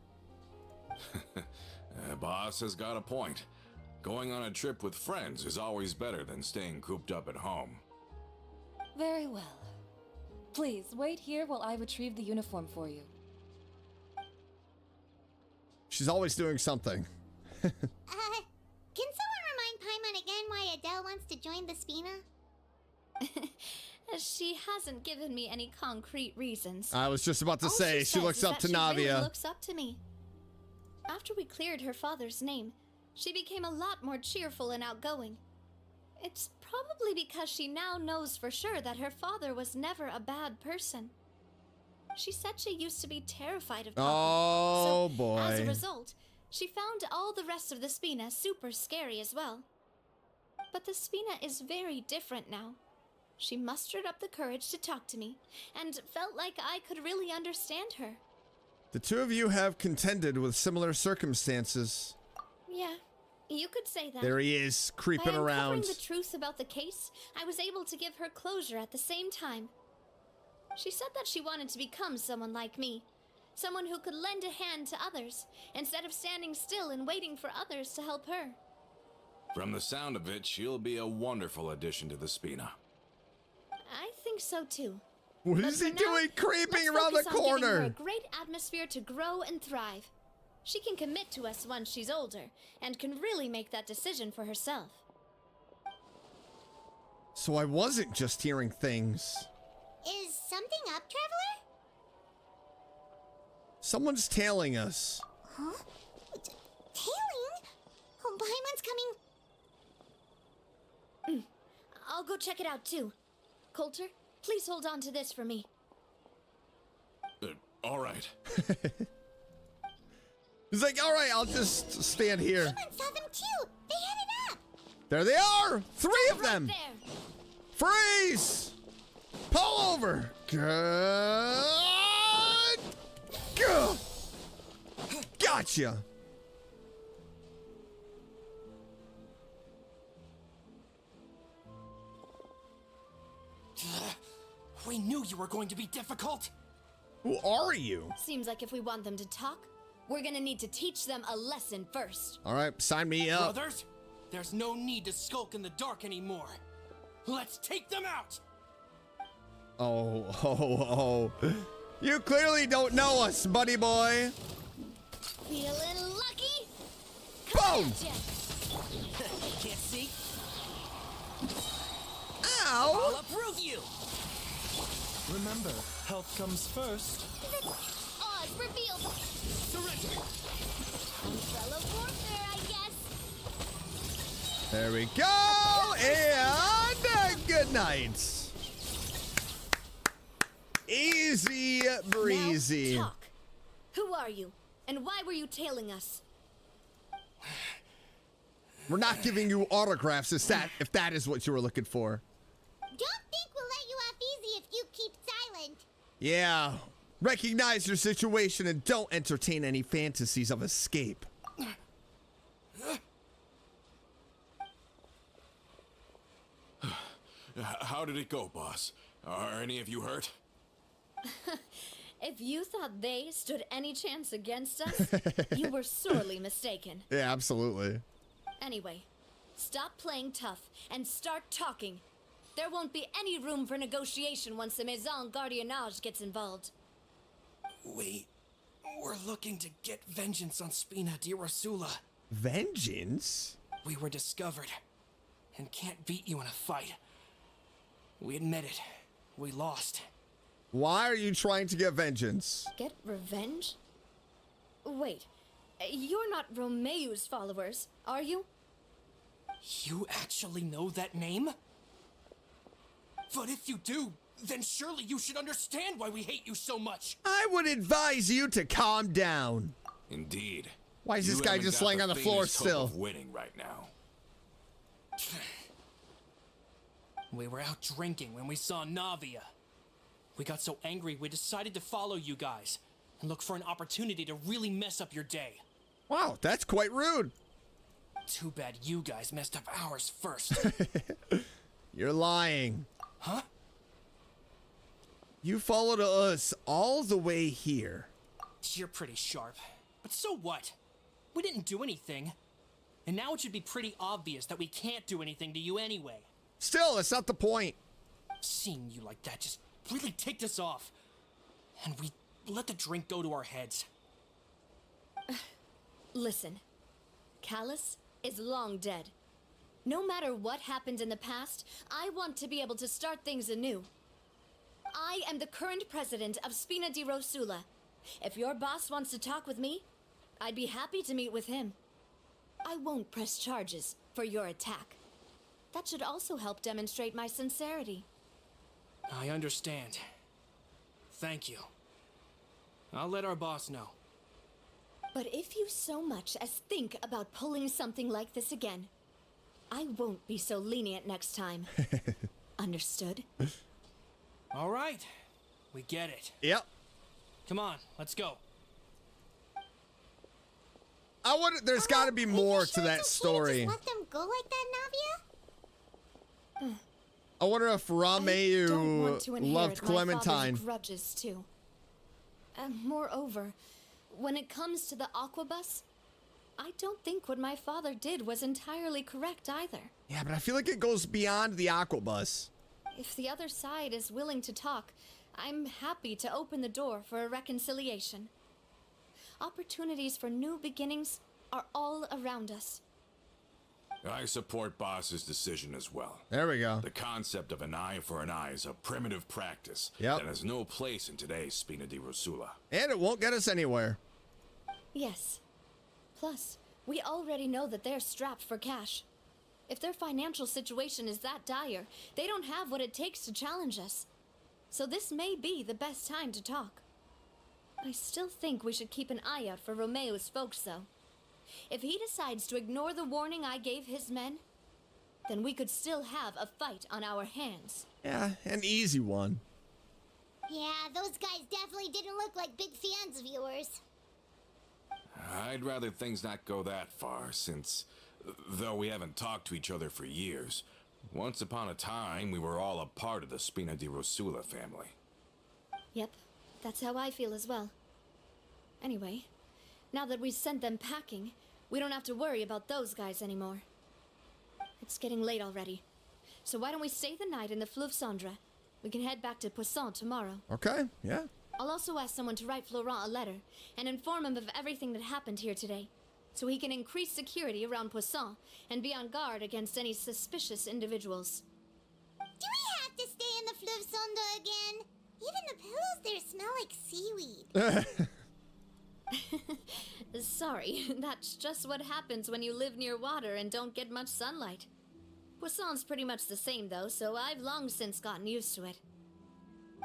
Boss has got a point. Going on a trip with friends is always better than staying cooped up at home. Very well. Please, wait here while I retrieve the uniform for you. She's always doing something. Can someone remind Paimon again why Adele wants to join the Spina? She hasn't given me any concrete reasons. I was just about to All say, she says looks is up that to she really Navia. looks up to me. After we cleared her father's name, she became a lot more cheerful and outgoing. It's probably because she now knows for sure that her father was never a bad person. She said she used to be terrified of talking. Oh, so, as a boy. result, she found all the rest of the Spina super scary as well. But the Spina is very different now. She mustered up the courage to talk to me, and felt like I could really understand her. The two of you have contended with similar circumstances. Yeah, you could say that. There he is, creeping By uncovering around. the truth about the case, I was able to give her closure at the same time. She said that she wanted to become someone like me. Someone who could lend a hand to others, instead of standing still and waiting for others to help her. From the sound of it, she'll be a wonderful addition to the Spina. I think so too. What But is he for now, doing creeping let's around the focus on giving her a corner? great atmosphere to grow and thrive. She can commit to us once she's older, and can really make that decision for herself. So I wasn't just hearing things. Is something up, Traveler? Someone's tailing us. Huh? Tailing? Oh, Paimon's coming. I'll go check it out too. Coulter, please hold on to this for me. All right. He's like, all right, I'll just stand here. Paimon saw them too. They headed up. There they are! 3 of Right them! there. Freeze! Pull over! Good! Go! Gotcha! We knew you were going to be difficult. Who are you? Seems like if we want them to talk, we're gonna need to teach them a lesson first. All right, sign me up. Brothers, there's no need to skulk in the dark anymore. Let's take them out! Oh. You clearly don't know us, buddy boy. Feeling lucky? Boom! Gotcha. Can't see? Ow! I'll approve you! Remember, health comes first. Oz revealed. Surrender! Umbrella warfare, I guess. There we go, and good night. Easy breezy. Now talk. Who are you? And why were you tailing us? We're not giving you autographs if that is what you were looking for. Don't think we'll let you off easy if you keep silent. Yeah. Recognize your situation and don't entertain any fantasies of escape. How did it go, boss? Are any of you hurt? If you thought they stood any chance against us, you were sorely mistaken. Yeah, absolutely. Anyway, stop playing tough and start talking. There won't be any room for negotiation once the Maison Gardiennage gets involved. We're looking to get vengeance on Spina di Rosula. Vengeance? We were discovered and can't beat you in a fight. We admit it. We lost. Why are you trying to get vengeance? Get revenge? Wait, you're not Romeu's followers, are you? You actually know that name? But if you do, then surely you should understand why we hate you so much. I would advise you to calm down. Indeed. Why is this You guy haven't just got laying on the floor faintest hope still? of winning right now. We were out drinking when we saw Navia. We got so angry we decided to follow you guys and look for an opportunity to really mess up your day. Wow, that's quite rude. Too bad you guys messed up ours first. You're lying. Huh? You followed us all the way here. You're pretty sharp. But so what? We didn't do anything. And now it should be pretty obvious that we can't do anything to you anyway. Still, that's not the point. Seeing you like that just really ticked us off. And we let the drink go to our heads. Listen, Callus is long dead. No matter what happened in the past, I want to be able to start things anew. I am the current president of Spina di Rosula. If your boss wants to talk with me, I'd be happy to meet with him. I won't press charges for your attack. That should also help demonstrate my sincerity. I understand. Thank you. I'll let our boss know. But if you so much as think about pulling something like this again, I won't be so lenient next time. Understood? All right. We get it. Yep. Come on, let's go. There's got to be more to that Just story. let them go like that, Navia? I wonder if I don't want to Romeu inherit loved my Clementine. father's grudges too. And moreover, when it comes to the Aquabus, I don't think what my father did was entirely correct either. Yeah, but I feel like it goes beyond the Aquabus. If the other side is willing to talk, I'm happy to open the door for a reconciliation. Opportunities for new beginnings are all around us. I support Boss's decision as well. There we go. The concept of an eye for an eye is a primitive practice Yep. that has no place in today's Spina di Rosula. And it won't get us anywhere. Yes. Plus, we already know that they're strapped for cash. If their financial situation is that dire, they don't have what it takes to challenge us. So this may be the best time to talk. I still think we should keep an eye out for Romeu's folks, though. If he decides to ignore the warning I gave his men, then we could still have a fight on our hands. Yeah, an easy one. Yeah, those guys definitely didn't look like big fans of yours. I'd rather things not go that far, since, though we haven't talked to each other for years, once upon a time we were all a part of the Spina di Rosula family. Yep, that's how I feel as well. Anyway, now that we've sent them packing, we don't have to worry about those guys anymore. It's getting late already, so why don't we stay the night in the Fleuve Cendre? We can head back to Poisson tomorrow. Okay, yeah. I'll also ask someone to write Florent a letter and inform him of everything that happened here today, so he can increase security around Poisson and be on guard against any suspicious individuals. Do we have to stay in the Fleuve Cendre again? Even the pillows there smell like seaweed. Sorry, that's just what happens when you live near water and don't get much sunlight. Poisson's pretty much the same though, so I've long since gotten used to it.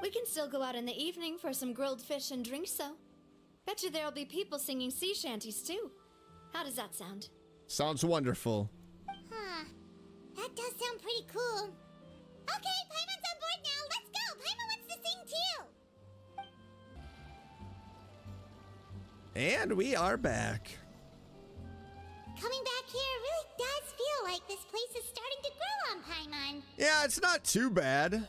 We can still go out in the evening for some grilled fish and drinks though. Bet you there'll be people singing sea shanties too. How does that sound? Sounds wonderful. That does sound pretty cool. Okay, Paimon's on board now. Let's go. Paimon wants to sing too. And we are back. Coming back here really does feel like this place is starting to grow on Paimon. Yeah, it's not too bad. If you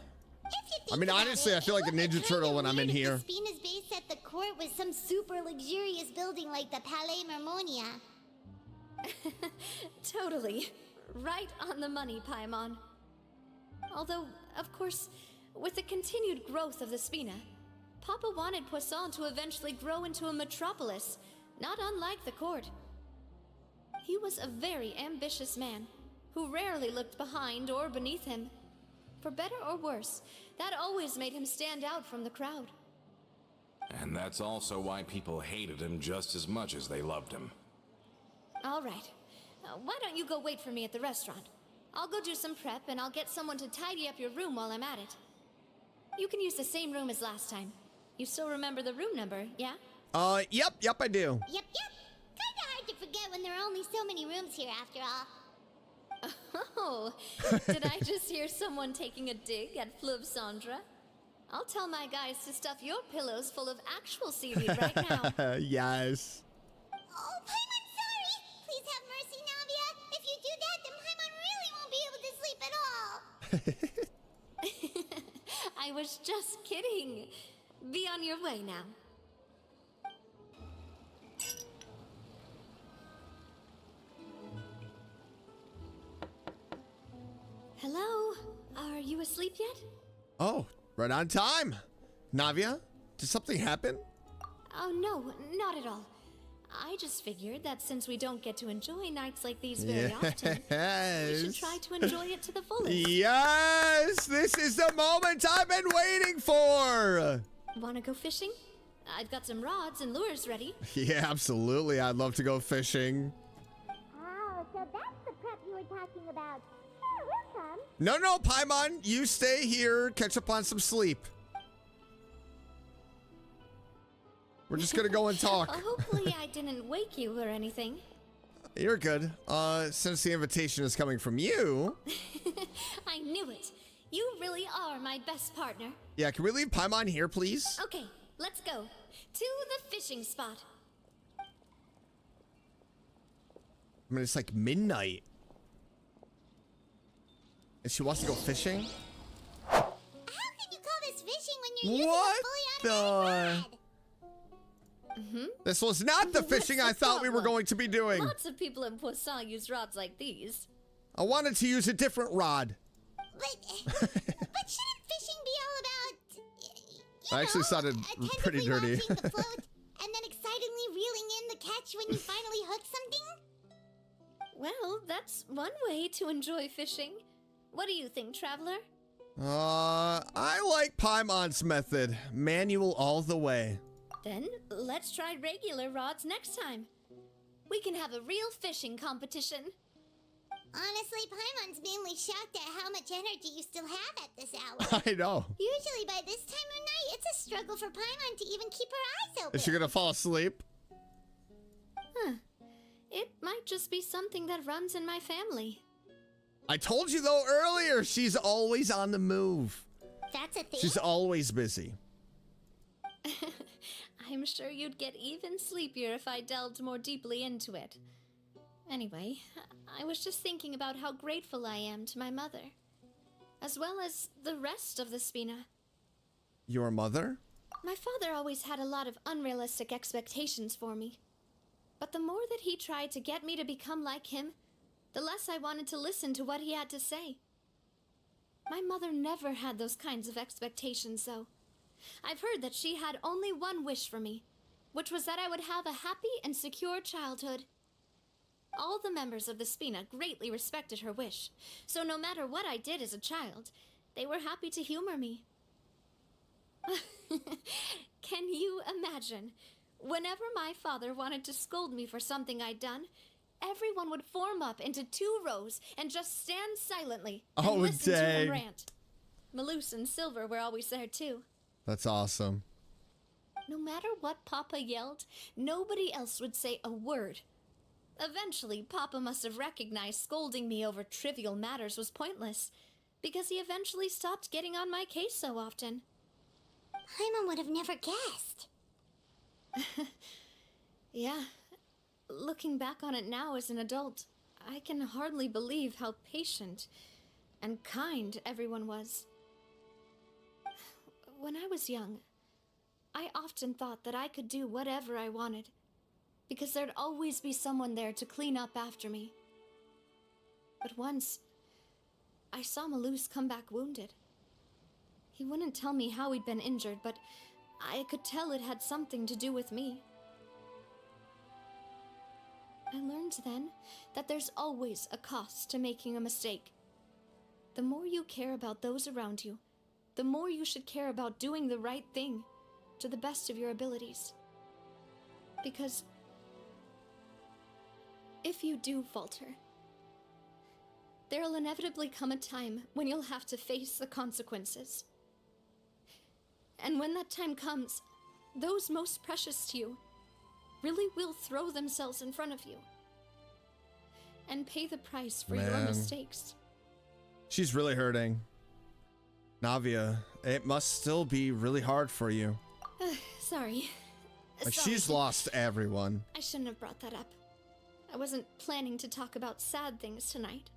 think I mean, about honestly, it, I feel like a it would be Ninja Turtle kinda when I'm in weird here. if the Spina's base at the court was some super luxurious building like the Palais Mermonia. Totally. Right on the money, Paimon. Although, of course, with the continued growth of the Spina, Papa wanted Poisson to eventually grow into a metropolis, not unlike the court. He was a very ambitious man, who rarely looked behind or beneath him. For better or worse, that always made him stand out from the crowd. And that's also why people hated him just as much as they loved him. All right. Why don't you go wait for me at the restaurant? I'll go do some prep, and I'll get someone to tidy up your room while I'm at it. You can use the same room as last time. You still remember the room number, yeah? Yep, I do. Yep. Kinda hard to forget when there are only so many rooms here after all. Oh, did I just hear someone taking a dig at Fleuve Cendre? I'll tell my guys to stuff your pillows full of actual seaweed right now. Yes. Oh, Paimon, sorry! Please have mercy, Navia! If you do that, then Paimon really won't be able to sleep at all! I was just kidding. Be on your way now. Hello? Are you asleep yet? Oh, right on time. Navia, did something happen? Oh, no, not at all. I just figured that since we don't get to enjoy nights like these very often, we should try to enjoy it to the fullest. Yes! This is the moment I've been waiting for! Wanna go fishing? I've got some rods and lures ready. Yeah, absolutely. I'd love to go fishing. Oh, so that's the prep you were talking about. Sure, we'll come. No, Paimon, you stay here, catch up on some sleep. We're just gonna go and talk. Hopefully I didn't wake you or anything. You're good. Since the invitation is coming from you. I knew it. You really are my best partner. Yeah, can we leave Paimon here, please? Okay, let's go. To the fishing spot. I mean, it's like midnight. And she wants to go fishing? How can you call this fishing when you're using What a fully automatic rod? This was not the fishing I thought we were going to be doing. Lots of people in Poisson use rods like these. I wanted to use a different rod. But shouldn't fishing be all about, I actually sounded pretty dirty. watching the float and then excitedly reeling in the catch when you finally hook something? Well, that's one way to enjoy fishing. What do you think, Traveler? I like Paimon's method. Manual all the way. Then let's try regular rods next time. We can have a real fishing competition. Honestly, Paimon's mainly shocked at how much energy you still have at this hour. I know. Usually by this time of night, it's a struggle for Paimon to even keep her eyes open. Is she gonna fall asleep? It might just be something that runs in my family. I told you though earlier, she's always on the move. That's a thing? She's always busy. I'm sure you'd get even sleepier if I delved more deeply into it. Anyway, I was just thinking about how grateful I am to my mother, as well as the rest of the Spina. Your mother? My father always had a lot of unrealistic expectations for me. But the more that he tried to get me to become like him, the less I wanted to listen to what he had to say. My mother never had those kinds of expectations, though. I've heard that she had only one wish for me, which was that I would have a happy and secure childhood. All the members of the Spina greatly respected her wish, so no matter what I did as a child, they were happy to humor me. Can you imagine? Whenever my father wanted to scold me for something I'd done, everyone would form up into 2 rows and just stand silently and listen to him rant. Malus and Silver were always there too. That's awesome. No matter what Papa yelled, nobody else would say a word. Eventually, Papa must have recognized scolding me over trivial matters was pointless, because he eventually stopped getting on my case so often. Paimon would have never guessed. Yeah, looking back on it now as an adult, I can hardly believe how patient and kind everyone was. When I was young, I often thought that I could do whatever I wanted, because there'd always be someone there to clean up after me. But once, I saw Malus come back wounded. He wouldn't tell me how he'd been injured, but I could tell it had something to do with me. I learned then that there's always a cost to making a mistake. The more you care about those around you, the more you should care about doing the right thing to the best of your abilities. Because if you do falter, there'll inevitably come a time when you'll have to face the consequences. And when that time comes, those most precious to you really will throw themselves in front of you and pay the price for your mistakes. She's really hurting. Navia, it must still be really hard for you. Sorry. Like, Sorry. she's lost everyone. I shouldn't have brought that up. I wasn't planning to talk about sad things tonight.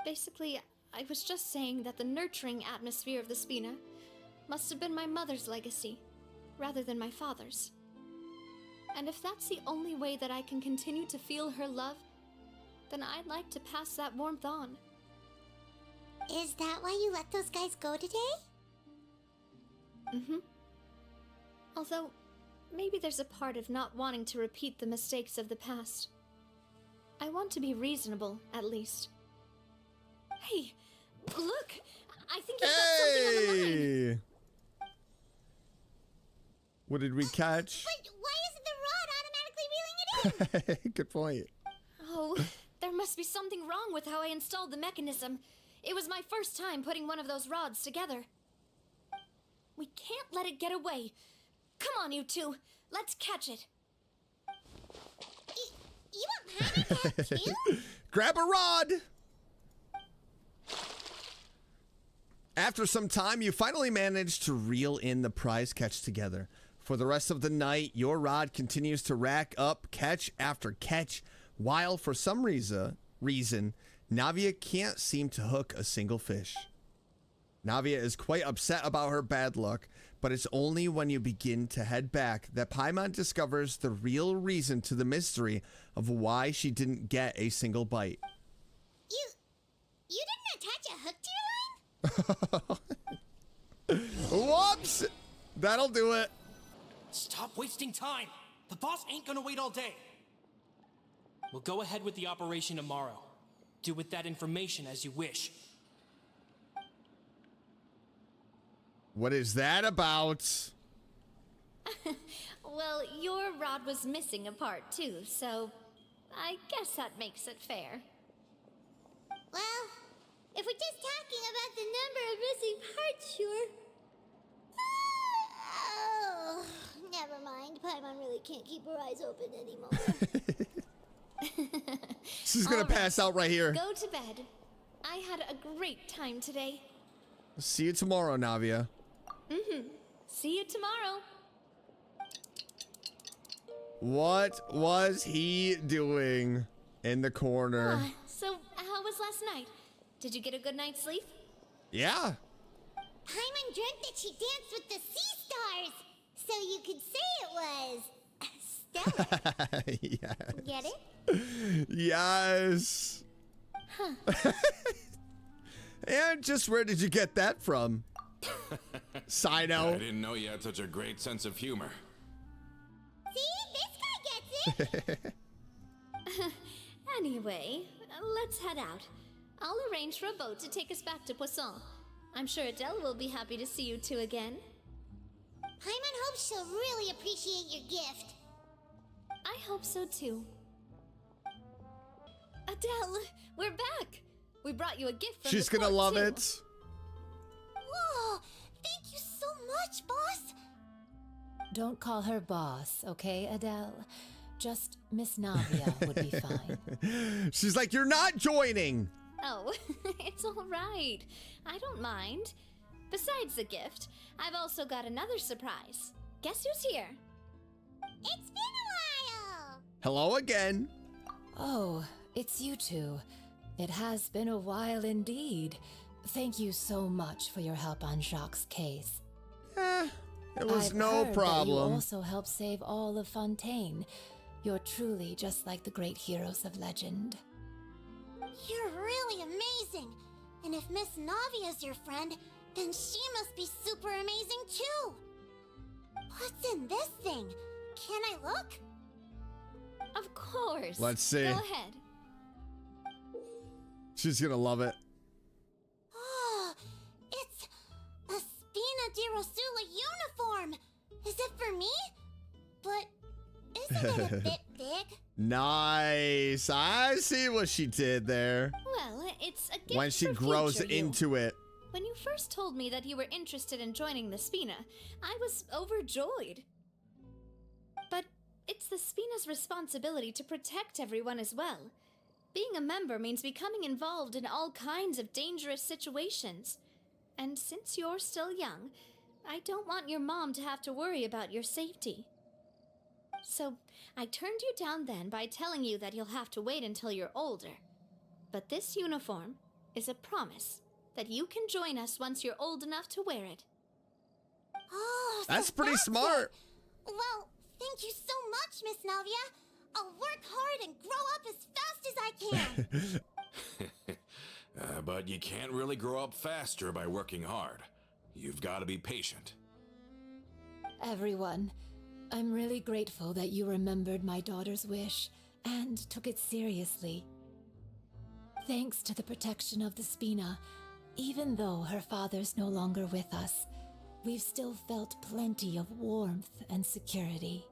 Basically, I was just saying that the nurturing atmosphere of the Spina must have been my mother's legacy, rather than my father's. And if that's the only way that I can continue to feel her love, then I'd like to pass that warmth on. Is that why you let those guys go today? Mm-hmm. Although, maybe there's a part of not wanting to repeat the mistakes of the past. I want to be reasonable, at least. Hey, look! I think you've got something on the line! What did we catch? But why isn't the rod automatically reeling it in? Good point. Oh, there must be something wrong with how I installed the mechanism. It was my first time putting one of those rods together. We can't let it get away. Come on, you two. Let's catch it. You want Paimon to have two? Grab a rod! After some time, you finally manage to reel in the prize catch together. For the rest of the night, your rod continues to rack up catch after catch, while for some reason, Navia can't seem to hook a single fish. Navia is quite upset about her bad luck, but it's only when you begin to head back that Paimon discovers the real reason to the mystery of why she didn't get a single bite. You didn't attach a hook to your line? Whoops! That'll do it. Stop wasting time! The boss ain't gonna wait all day! We'll go ahead with the operation tomorrow. Do with that information as you wish. What is that about? Well, your rod was missing a part too, so I guess that makes it fair. Well, if we're just talking about the number of missing parts, sure. Oh, never mind. Paimon really can't keep her eyes open anymore. She's gonna pass out right here. Go to bed. I had a great time today. See you tomorrow, Navia. See you tomorrow. What was he doing in the corner? So, how was last night? Did you get a good night's sleep? Yeah. Paimon dreamt that she danced with the sea stars, so you could say it was stellar. Yes. Get it? Yes. And just where did you get that from? Sino. I didn't know you had such a great sense of humor. See? This guy gets it. Anyway, let's head out. I'll arrange for a boat to take us back to Poisson. I'm sure Adele will be happy to see you two again. Paimon hopes she'll really appreciate your gift. I hope so too. Adele, we're back! We brought you a gift from She's the gonna port, love too. it. Whoa! Thank you so much, boss! Don't call her boss, okay, Adele? Just Miss Navia would be fine. She's like, you're not joining. Oh, it's all right. I don't mind. Besides the gift, I've also got another surprise. Guess who's here? It's been a while. Hello again. Oh, it's you two. It has been a while indeed. Thank you so much for your help on Jacques' case. It was I've no heard that you problem. also helped save all of Fontaine. You're truly just like the great heroes of legend. You're really amazing. And if Miss Navia's your friend, then she must be super amazing too. What's in this thing? Can I look? Of course. Let's see. Go ahead. She's gonna love it. Oh, it's a Spina di Rosula uniform. Is it for me? But isn't it a bit big? Nice. I see what she did there. Well, it's a gift When she for grows future you. into it. When you first told me that you were interested in joining the Spina, I was overjoyed. But it's the Spina's responsibility to protect everyone as well. Being a member means becoming involved in all kinds of dangerous situations. And since you're still young, I don't want your mom to have to worry about your safety. So, I turned you down then by telling you that you'll have to wait until you're older. But this uniform is a promise that you can join us once you're old enough to wear it. Oh, so That's pretty it. smart. Well, thank you so much, Miss Navia. I'll work hard and grow up as fast as I can. But you can't really grow up faster by working hard. You've got to be patient. Everyone, I'm really grateful that you remembered my daughter's wish and took it seriously. Thanks to the protection of the Spina, even though her father's no longer with us, we've still felt plenty of warmth and security.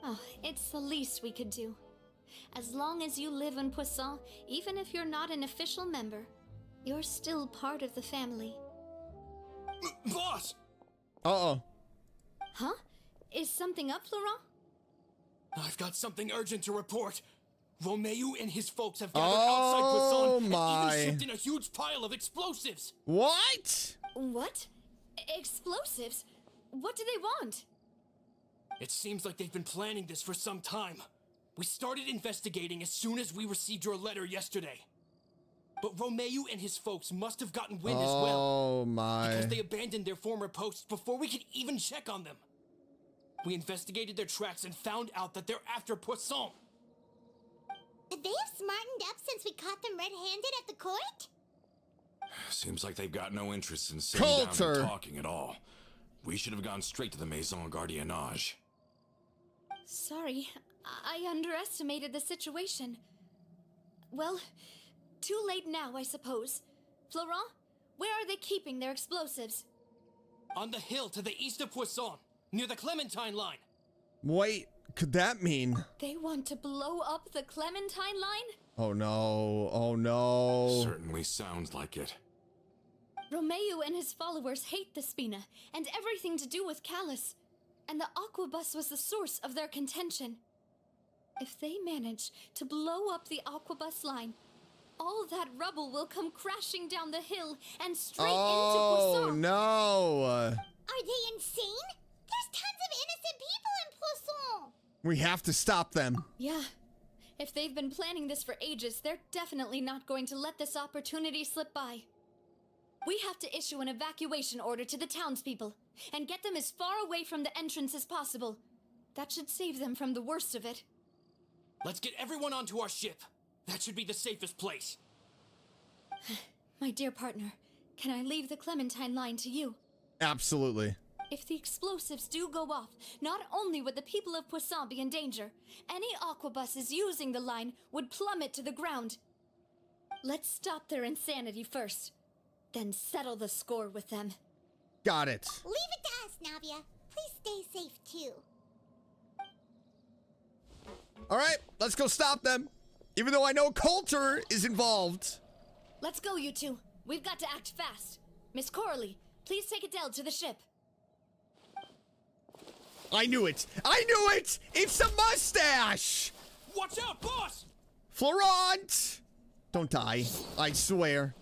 Oh, it's the least we could do. As long as you live in Poisson, even if you're not an official member, you're still part of the family. Boss! Uh-oh. Huh? Is something up, Florent? I've got something urgent to report. Romeo and his folks have gathered outside Poisson my. and even shipped in a huge pile of explosives. What? What? Explosives? What do they want? It seems like they've been planning this for some time. We started investigating as soon as we received your letter yesterday. But Romeo and his folks must have gotten wind as well. Oh my. Because they abandoned their former posts before we could even check on them. We investigated their tracks and found out that they're after Poisson. They have smartened up since we caught them red-handed at the court? Seems like they've got no interest in sitting down Coulter. and talking at all. We should have gone straight to the Maison Gardiennage. Sorry, I underestimated the situation. Well, too late now, I suppose. Florent, where are they keeping their explosives? On the hill to the east of Poisson, near the Clementine line. Wait, could that mean? They want to blow up the Clementine line? Oh no, oh no. Certainly sounds like it. Romeo and his followers hate the Spina and everything to do with Callus. And the Aquabus was the source of their contention. If they manage to blow up the Aquabus line, all that rubble will come crashing down the hill and straight into Poisson. No. Are they insane? There's tons of innocent people in Poisson! We have to stop them. Yeah. If they've been planning this for ages, they're definitely not going to let this opportunity slip by. We have to issue an evacuation order to the townspeople and get them as far away from the entrance as possible. That should save them from the worst of it. Let's get everyone onto our ship. That should be the safest place. My dear partner, can I leave the Clementine line to you? Absolutely. If the explosives do go off, not only would the people of Poisson be in danger, any aquabuses using the line would plummet to the ground. Let's stop their insanity first, then settle the score with them. Got it. Leave it to us, Navia. Please stay safe, too. All right, let's go stop them. Even though I know Coulter is involved. Let's go, you two. We've got to act fast. Miss Coralie, please take Adele to the ship. I knew it. I knew it. It's a mustache. Watch out, boss! Florent. Don't die. I swear.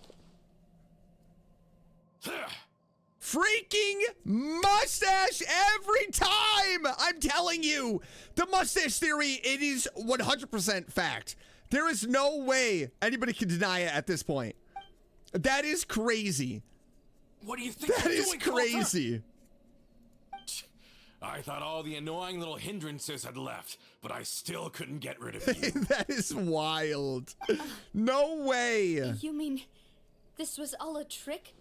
Freaking mustache every time! I'm telling you, the mustache theory, it is 100% fact. There is no way anybody can deny it at this point. That is crazy. What do you think That you're is doing, Coulter? crazy. I thought all the annoying little hindrances had left, but I still couldn't get rid of you. That is wild. No way. You mean this was all a trick?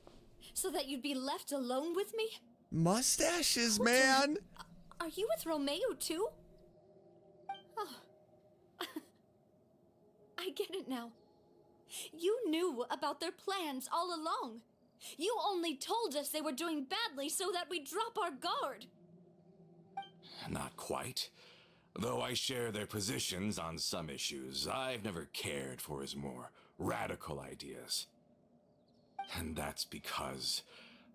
So that you'd be left alone with me? Mustaches, man. Are you with Romeo too? Oh. I get it now. You knew about their plans all along. You only told us they were doing badly so that we'd drop our guard. Not quite. Though I share their positions on some issues, I've never cared for his more radical ideas. And that's because,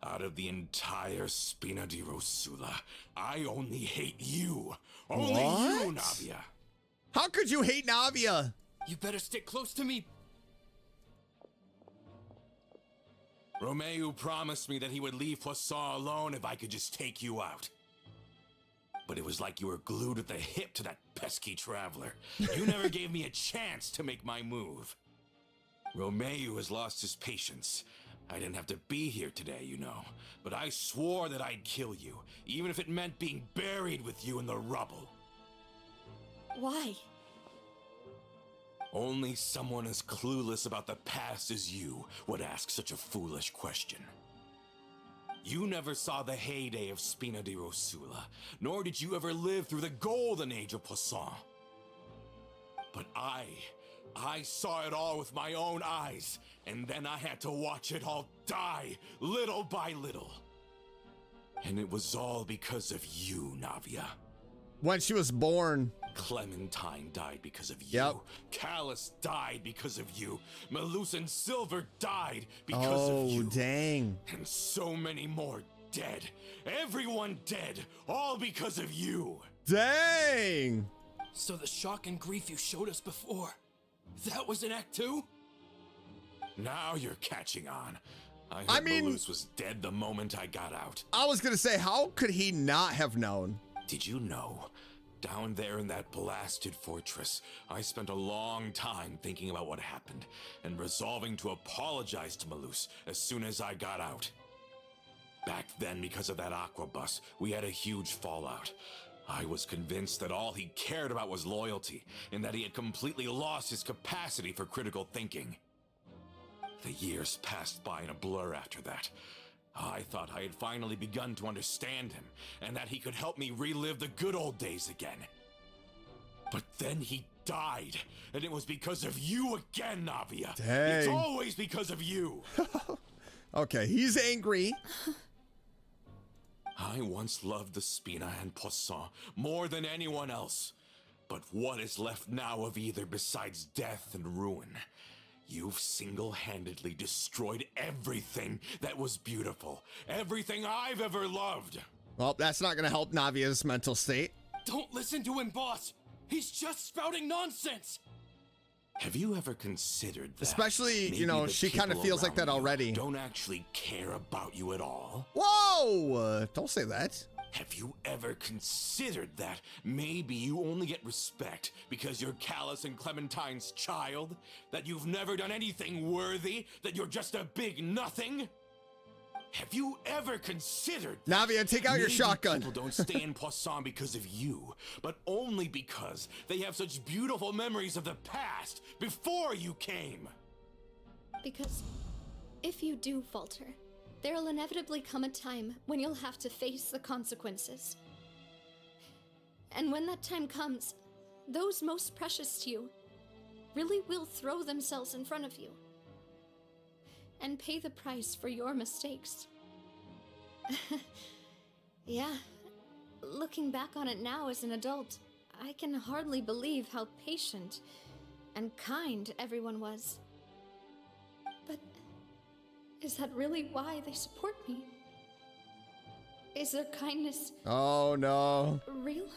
out of the entire Spina di Rosula, I only hate you. Only you, Navia. How could you hate Navia? You better stick close to me. Romeo promised me that he would leave Poisson alone if I could just take you out. But it was like you were glued at the hip to that pesky traveler. You never gave me a chance to make my move. Romeo has lost his patience. I didn't have to be here today, you know, but I swore that I'd kill you, even if it meant being buried with you in the rubble. Why? Only someone as clueless about the past as you would ask such a foolish question. You never saw the heyday of Spina di Rosula, nor did you ever live through the golden age of Poisson. But I saw it all with my own eyes, and then I had to watch it all die, little by little. And it was all because of you, Navia. When she was born. Clementine died because of you. Yep. Callus died because of you. Malus and Silver died because of you. Oh, dang. And so many more dead. Everyone dead, all because of you. Dang. So the shock and grief you showed us before, that was in Act 2? Now you're catching on. I mean, Malus was dead the moment I got out. I was gonna say, how could he not have known? Did you know? Down there in that blasted fortress, I spent a long time thinking about what happened and resolving to apologize to Malus as soon as I got out. Back then, because of that aqua bus, we had a huge fallout. I was convinced that all he cared about was loyalty, and that he had completely lost his capacity for critical thinking. The years passed by in a blur after that. I thought I had finally begun to understand him, and that he could help me relive the good old days again. But then he died, and it was because of you again, Navia. Dang. It's always because of you. Okay, he's angry. I once loved the Spina and Poisson more than anyone else. But what is left now of either besides death and ruin? You've single-handedly destroyed everything that was beautiful. Everything I've ever loved. Well, that's not gonna help Navia's mental state. Don't listen to him, boss. He's just spouting nonsense. Have you ever considered that? Especially, maybe you know, the she kind of people feels like around that you already. Don't actually care about you at all? Whoa! Don't say that. Have you ever considered that maybe you only get respect because you're Callus and Clementine's child? That you've never done anything worthy? That you're just a big nothing? Have you ever considered that Navia, take out your maybe shotgun. people don't stay in Poisson because of you, but only because they have such beautiful memories of the past before you came? Because if you do falter, there'll inevitably come a time when you'll have to face the consequences. And when that time comes, those most precious to you really will throw themselves in front of you and pay the price for your mistakes. Yeah, looking back on it now as an adult, I can hardly believe how patient and kind everyone was. But is that really why they support me? Is their kindness Oh no. real?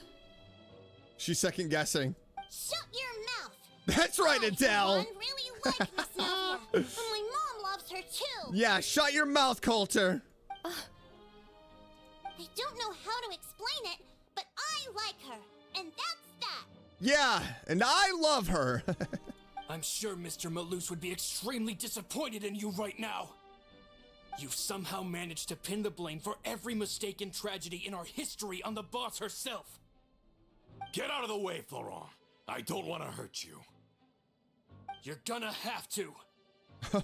She's second guessing. Shut your mouth! That's right, I, for Adele. one, really like Miss Navia, and my mom loves her too. Yeah, shut your mouth, Coulter. I don't know how to explain it, but I like her, and that's that. Yeah, and I love her. I'm sure Mr. Malus would be extremely disappointed in you right now. You've somehow managed to pin the blame for every mistake and tragedy in our history on the boss herself. Get out of the way, Florent. I don't want to hurt you. You're gonna have to.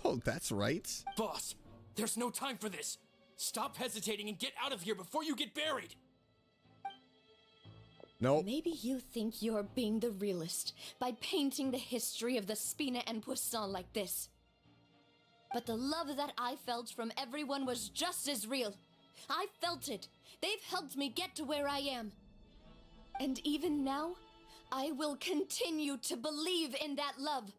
Oh, that's right. Boss, there's no time for this. Stop hesitating and get out of here before you get buried. Nope. Maybe you think you're being the realist by painting the history of the Spina and Poisson like this. But the love that I felt from everyone was just as real. I felt it. They've helped me get to where I am. And even now, I will continue to believe in that love.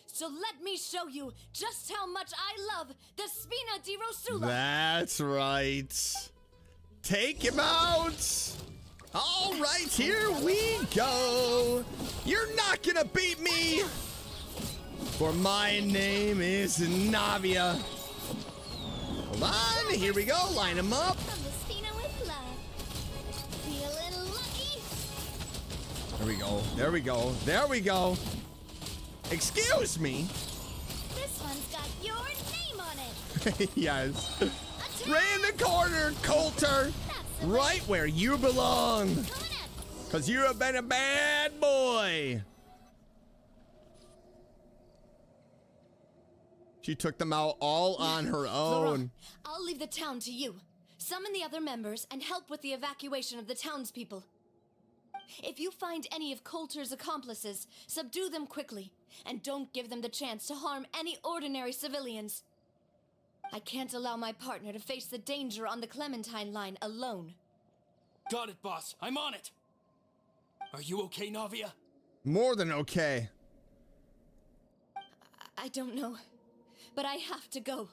So let me show you just how much I love the Spina di Rosula. That's right. Take him out. All right, here we go. You're not gonna beat me. For my name is Navia. Hold on, here we go. Line him up. From the Spina with love. Feeling lucky? There we go. There we go. There we go. Excuse me. This one's got your name on it. Yes. Right in the corner, Coulter. Right where you belong. Because you have been a bad boy. She took them out all on her own. Laurent, I'll leave the town to you. Summon the other members and help with the evacuation of the townspeople. If you find any of Coulter's accomplices, subdue them quickly, and don't give them the chance to harm any ordinary civilians. I can't allow my partner to face the danger on the Clementine line alone. Got it, boss. I'm on it. Are you okay, Navia? More than okay. I don't know, but I have to go.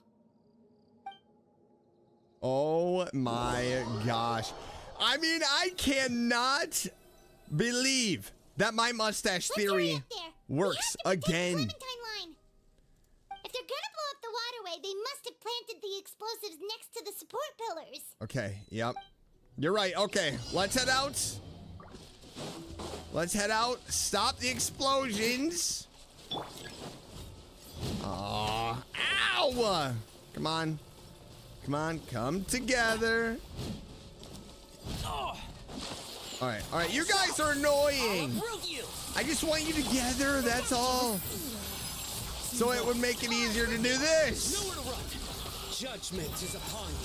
Oh my gosh. I mean, I cannot believe that my mustache theory works again. Clementine line. If they're gonna blow up the waterway, they must have planted the explosives next to the support pillars. Okay, yep. You're right. Okay, let's head out. Let's head out. Stop the explosions. Aw, ow! Come on. Come on, come together. All right, you guys are annoying. I just want you together, that's all. So it would make it easier to do this. Nowhere to run. Judgment is upon you.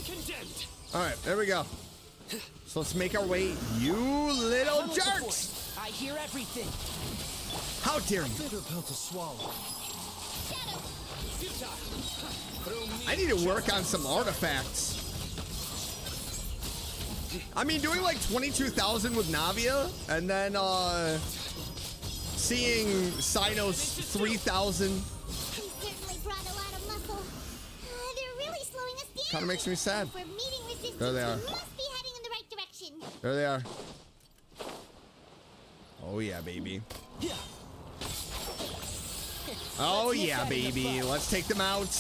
'Condemned. All right, there we go. So let's make our way, you little jerks. I hear everything. How dare you? Bitter pill to swallow. I need to work on some artifacts. I mean, doing like 22,000 with Navia, and then seeing Cyno's 3,000. He certainly brought a lot of muscle. They're really slowing us down. Kind of makes me sad. If we're meeting resistance, There they are. we must be heading in the right direction. There they are. Oh yeah, baby. Oh yeah, baby. Let's take them out.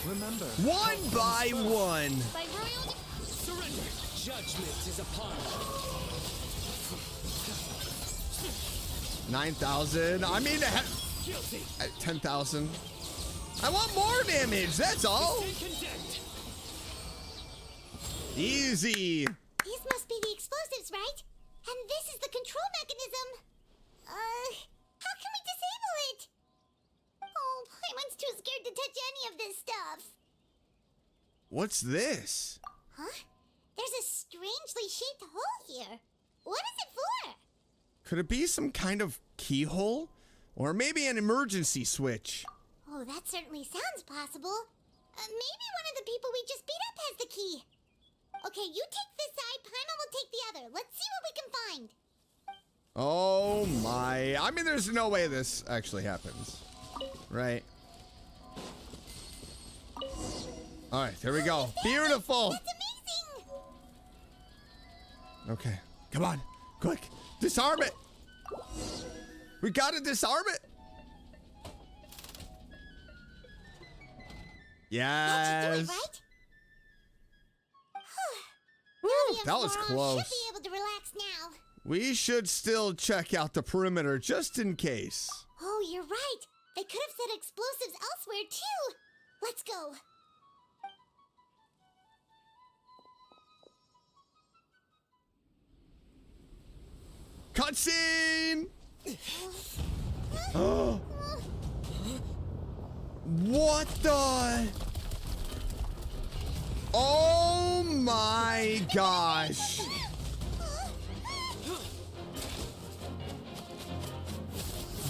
Remember, One by one. By royal Surrender. Judgment is upon you. 9,000. I mean, Guilty. 10,000. I want more damage. That's all. Condemned. Easy. These must be the explosives, right? And this is the control mechanism. How can we disable it? Oh, Paimon's too scared to touch any of this stuff. What's this? Huh? There's a strangely shaped hole here. What is it for? Could it be some kind of keyhole? Or maybe an emergency switch? Oh, that certainly sounds possible. Maybe one of the people we just beat up has the key. Okay, you take this side, Paimon will take the other. Let's see what we can find. Oh my. I mean, there's no way this actually happens. Right? Alright, there we go. Beautiful. That's amazing. Okay. Come on. Quick. Disarm it. We gotta disarm it. Yes. That should do it, right? Woo, Navia that was Floral close. should be able to relax now. We should still check out the perimeter just in case. Oh, you're right. They could have set explosives elsewhere too. Let's go. Cutscene! Oh. What the? Oh my gosh.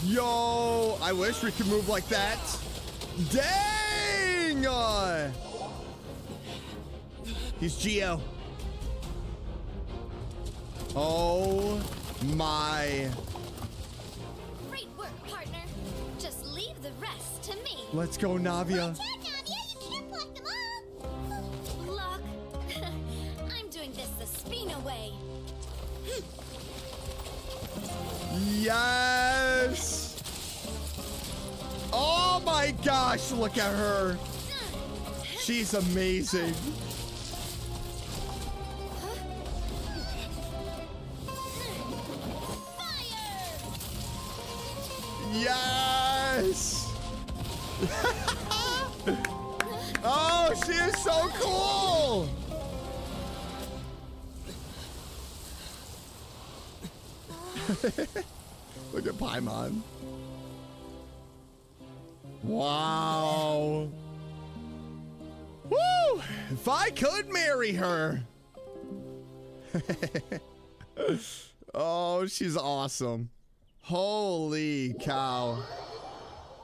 Yo, I wish we could move like that. Dang! He's Geo. Oh my. Great work, partner. Just leave the rest to me. Let's go, Navia. Watch out, Navia. You can't block them all. Look, I'm doing this the Spina way. Yes! Oh my gosh, look at her. She's amazing. Yes! Oh, she is so cool! Look at Paimon. Wow. Woo! If I could marry her. Oh, she's awesome. Holy cow.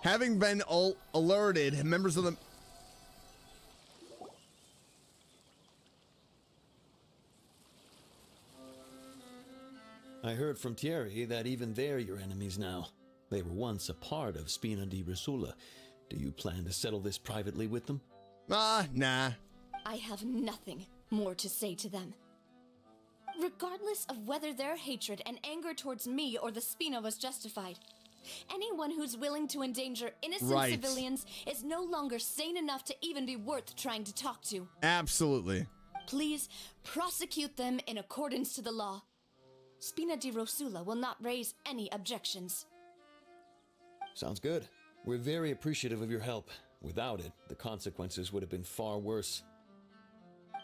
Having been alerted, members of the... I heard from Thierry that even they're your enemies now. They were once a part of Spina di Rosula. Do you plan to settle this privately with them? Nah. I have nothing more to say to them. Regardless of whether their hatred and anger towards me or the Spina was justified, anyone who's willing to endanger innocent civilians is no longer sane enough to even be worth trying to talk to. Absolutely. Please prosecute them in accordance to the law. Spina di Rosula will not raise any objections. Sounds good. We're very appreciative of your help. Without it, the consequences would have been far worse.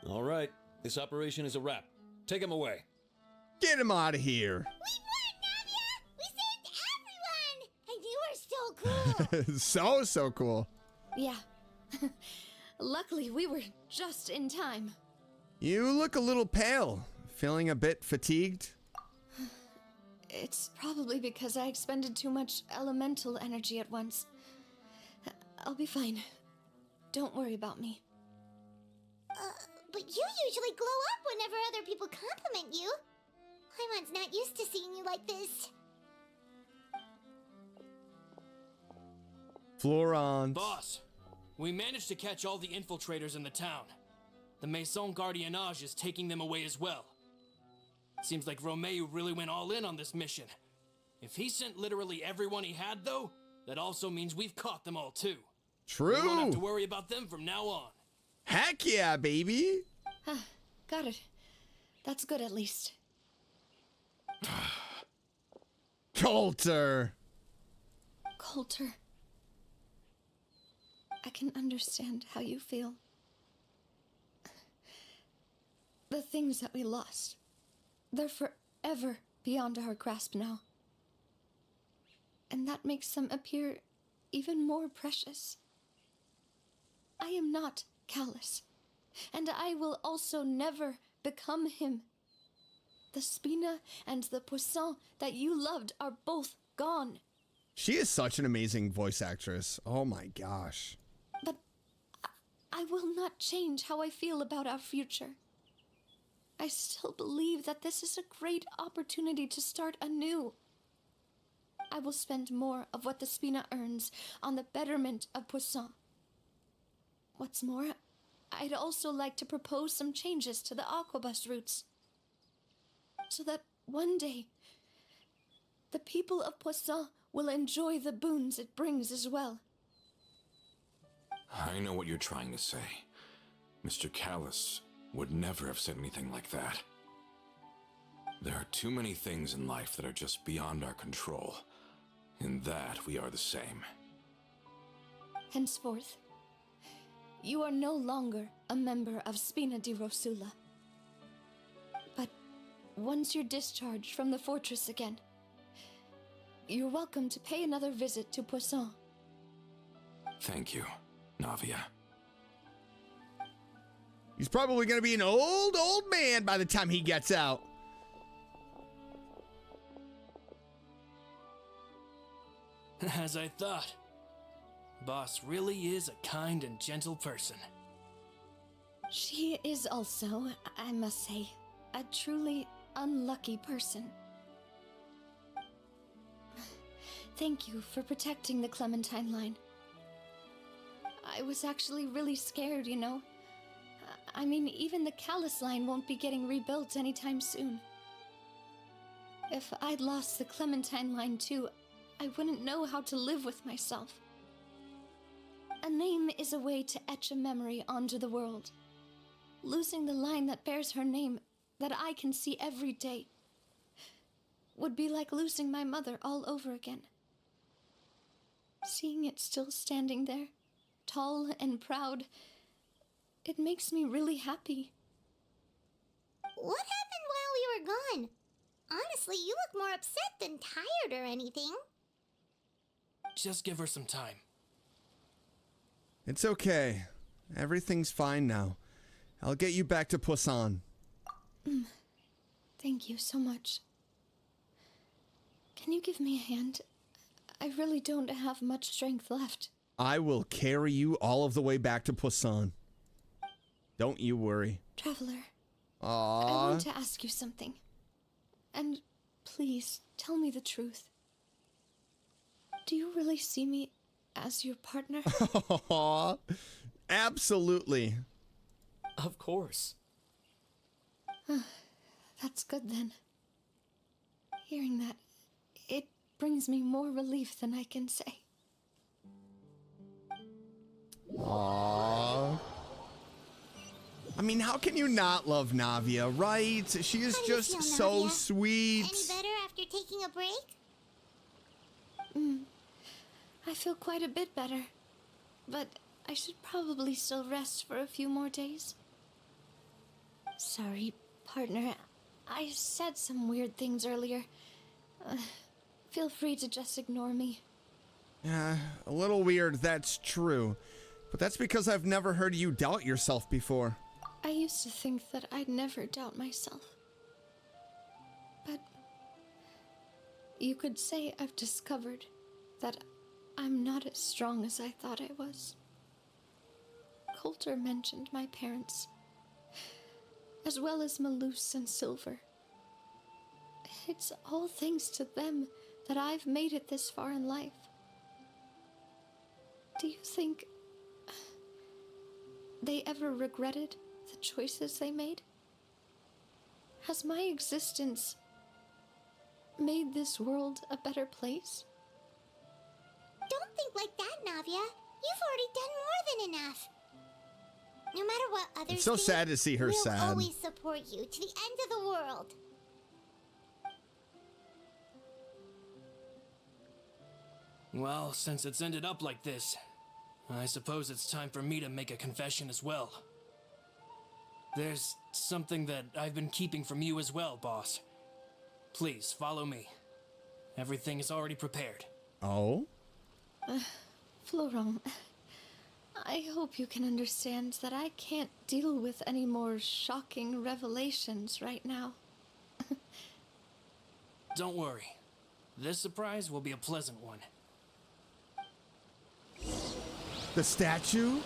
All right, this operation is a wrap. Take him away. Get him out of here. We won, Navia! We saved everyone! And you were so cool! So cool. Yeah. Luckily, we were just in time. You look a little pale. Feeling a bit fatigued? It's probably because I expended too much elemental energy at once. I'll be fine. Don't worry about me. But you usually glow up whenever other people compliment you. Paimon's not used to seeing you like this. Florence. Boss, we managed to catch all the infiltrators in the town. The Maison Gardiennage is taking them away as well. Seems like Romeo really went all in on this mission. If he sent literally everyone he had, though, that also means we've caught them all too. True. We won't have to worry about them from now on. Heck yeah, baby. Got it. That's good at least. Coulter. Coulter. I can understand how you feel. The things that we lost, they're forever beyond our grasp now. And that makes them appear even more precious. I am not callous, and I will also never become him. The Spina and the Poisson that you loved are both gone. She is such an amazing voice actress. Oh my gosh. But I will not change how I feel about our future. I still believe that this is a great opportunity to start anew. I will spend more of what the Spina earns on the betterment of Poisson. What's more, I'd also like to propose some changes to the Aquabus routes, so that one day, the people of Poisson will enjoy the boons it brings as well. I know what you're trying to say. Mr. Callus would never have said anything like that. There are too many things in life that are just beyond our control. In that, we are the same. Henceforth, you are no longer a member of Spina di Rosula. But once you're discharged from the fortress again, you're welcome to pay another visit to Poisson. Thank you, Navia. He's probably going to be an old man by the time he gets out. As I thought. Boss really is a kind and gentle person. She is also, I must say, a truly unlucky person. Thank you for protecting the Clementine line. I was actually really scared, you know. I mean, even the Callus line won't be getting rebuilt anytime soon. If I'd lost the Clementine line too, I wouldn't know how to live with myself. A name is a way to etch a memory onto the world. Losing the line that bears her name, that I can see every day, would be like losing my mother all over again. Seeing it still standing there, tall and proud, it makes me really happy. What happened while we were gone? Honestly, you look more upset than tired or anything. Just give her some time. It's okay. Everything's fine now. I'll get you back to Poisson. Thank you so much. Can you give me a hand? I really don't have much strength left. I will carry you all of the way back to Poisson. Don't you worry. Traveler, I Aww. want to ask you something. And please, tell me the truth. Do you really see me as your partner? Aww. Absolutely. Of course. That's good then. Hearing that, it brings me more relief than I can say. Aww. I mean, how can you not love Navia, right? She is How do you just feel, so Navia? sweet. Any better after taking a break? I feel quite a bit better. But I should probably still rest for a few more days. Sorry, partner. I said some weird things earlier. Feel free to just ignore me. Yeah, a little weird, that's true. But that's because I've never heard you doubt yourself before. I used to think that I'd never doubt myself. But you could say I've discovered that I'm not as strong as I thought I was. Coulter mentioned my parents, as well as Malus and Silver. It's all thanks to them that I've made it this far in life. Do you think they ever regretted the choices they made? Has my existence made this world a better place? Don't think like that, Navia. You've already done more than enough. No matter what others It's so think, sad to see her we'll sad. always support you to the end of the world. Well, since it's ended up like this, I suppose it's time for me to make a confession as well. There's something that I've been keeping from you as well, boss. Please, follow me. Everything is already prepared. Oh? Florent, I hope you can understand that I can't deal with any more shocking revelations right now. Don't worry. This surprise will be a pleasant one. The statue?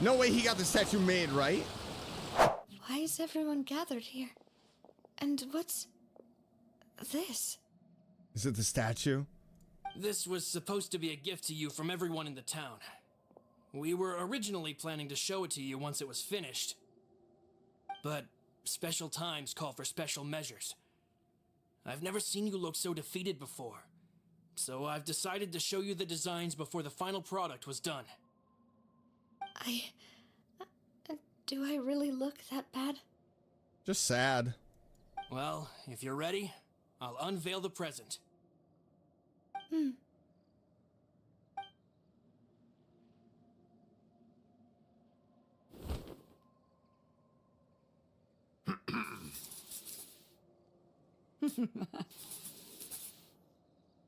No way he got the statue made, right? Why is everyone gathered here? And what's this? Is it the statue? This was supposed to be a gift to you from everyone in the town. We were originally planning to show it to you once it was finished. But special times call for special measures. I've never seen you look so defeated before. So I've decided to show you the designs before the final product was done. Do I really look that bad? Just sad. Well, if you're ready, I'll unveil the present.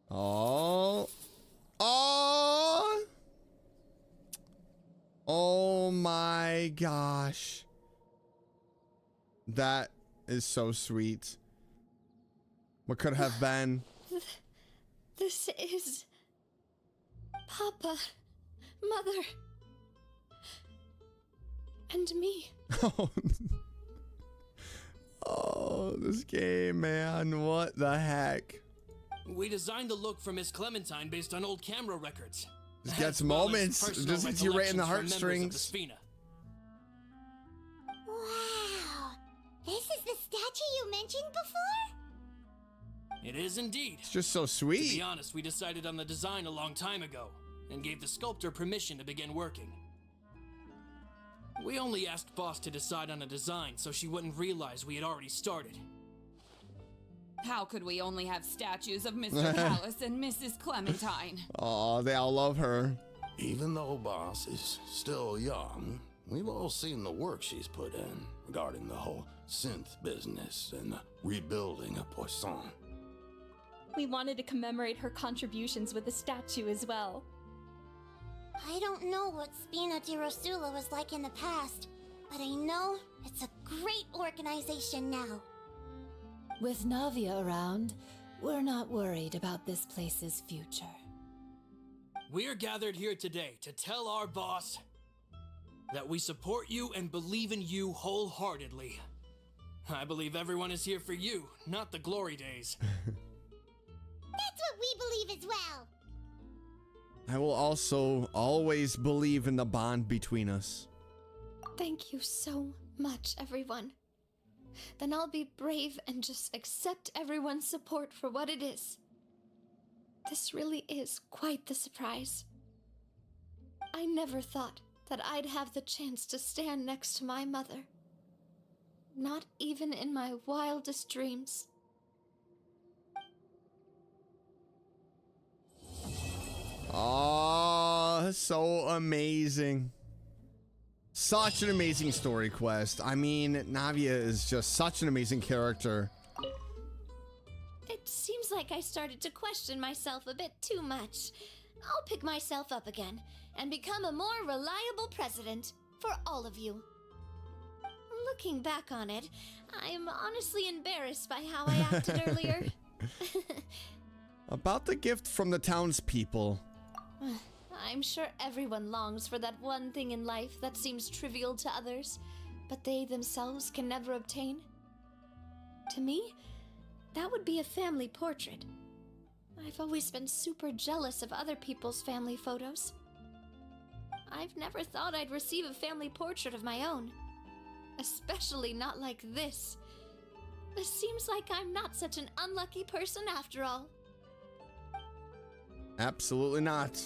Oh. Oh. Oh my gosh. That is so sweet. What could have been? This is... Papa, Mother, and me. Oh, this game, man. What the heck? We designed the look for Miss Clementine based on old camera records. Just gets As well as moments. personal Just hits you right in the recollections from members of heartstrings. the Spina. Wow. This is the statue you mentioned before? It is indeed. It's just so To sweet. be honest, we decided on the design a long time ago, and gave the sculptor permission to begin working. We only asked Boss to decide on a design so she wouldn't realize we had already started. How could we only have statues of Mr. Palace and Mrs. Clementine? Oh, they all love her. Even though Boss is still young, we've all seen the work she's put in regarding the whole synth business and the rebuilding of Poisson. We wanted to commemorate her contributions with a statue as well. I don't know what Spina di Rosula was like in the past, but I know it's a great organization now. With Navia around, we're not worried about this place's future. We are gathered here today to tell our boss that we support you and believe in you wholeheartedly. I believe everyone is here for you, not the glory days. That's what we believe as well. I will also always believe in the bond between us. Thank you so much, everyone. Then I'll be brave and just accept everyone's support for what it is. This really is quite the surprise. I never thought that I'd have the chance to stand next to my mother. Not even in my wildest dreams. Oh, so amazing. Such an amazing story quest. I mean, Navia is just such an amazing character. It seems like I started to question myself a bit too much. I'll pick myself up again and become a more reliable president for all of you. Looking back on it, I'm honestly embarrassed by how I acted earlier. About the gift from the townspeople. I'm sure everyone longs for that one thing in life that seems trivial to others, but they themselves can never obtain. To me, that would be a family portrait. I've always been super jealous of other people's family photos. I've never thought I'd receive a family portrait of my own. Especially not like this. It seems like I'm not such an unlucky person after all. Absolutely not.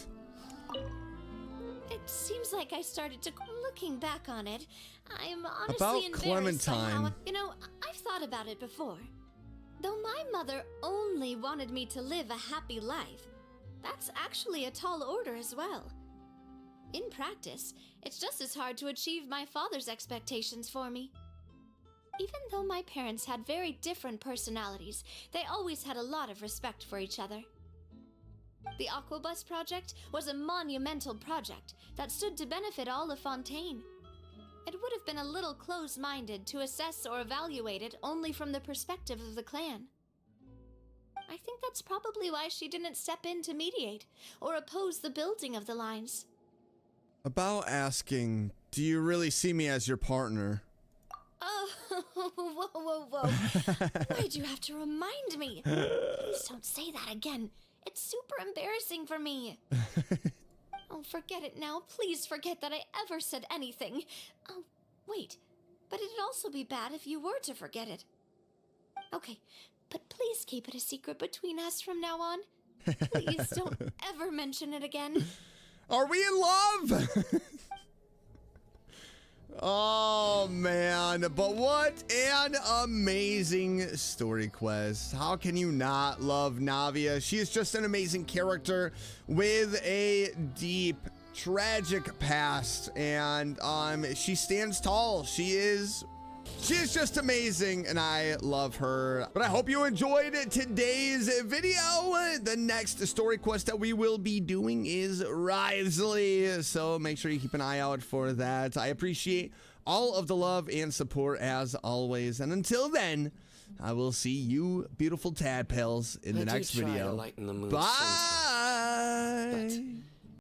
It seems like I started to... Looking back on it, I'm honestly About embarrassed by how... Clementine. You know, I've thought about it before. Though my mother only wanted me to live a happy life, that's actually a tall order as well. In practice, it's just as hard to achieve my father's expectations for me. Even though my parents had very different personalities, they always had a lot of respect for each other. The Aquabus project was a monumental project that stood to benefit all of Fontaine. It would have been a little close-minded to assess or evaluate it only from the perspective of the clan. I think that's probably why she didn't step in to mediate or oppose the building of the lines. About asking, do you really see me as your partner? Oh, Why'd you have to remind me? Please don't say that again. It's super embarrassing for me. Oh, forget it now. Please forget that I ever said anything. Oh, wait. But it'd also be bad if you were to forget it. Okay, but please keep it a secret between us from now on. Please don't ever mention it again. Are we in love? Oh, man. But what an amazing story quest. How can you not love Navia? She is just an amazing character with a deep, tragic past. And she stands tall. She is just amazing, and I love her. But I hope you enjoyed today's video. The next story quest that we will be doing is Risley, so make sure you keep an eye out for that. I appreciate all of the love and support as always, and until then, I will see you beautiful tadpoles in the next video. Bye! Bye!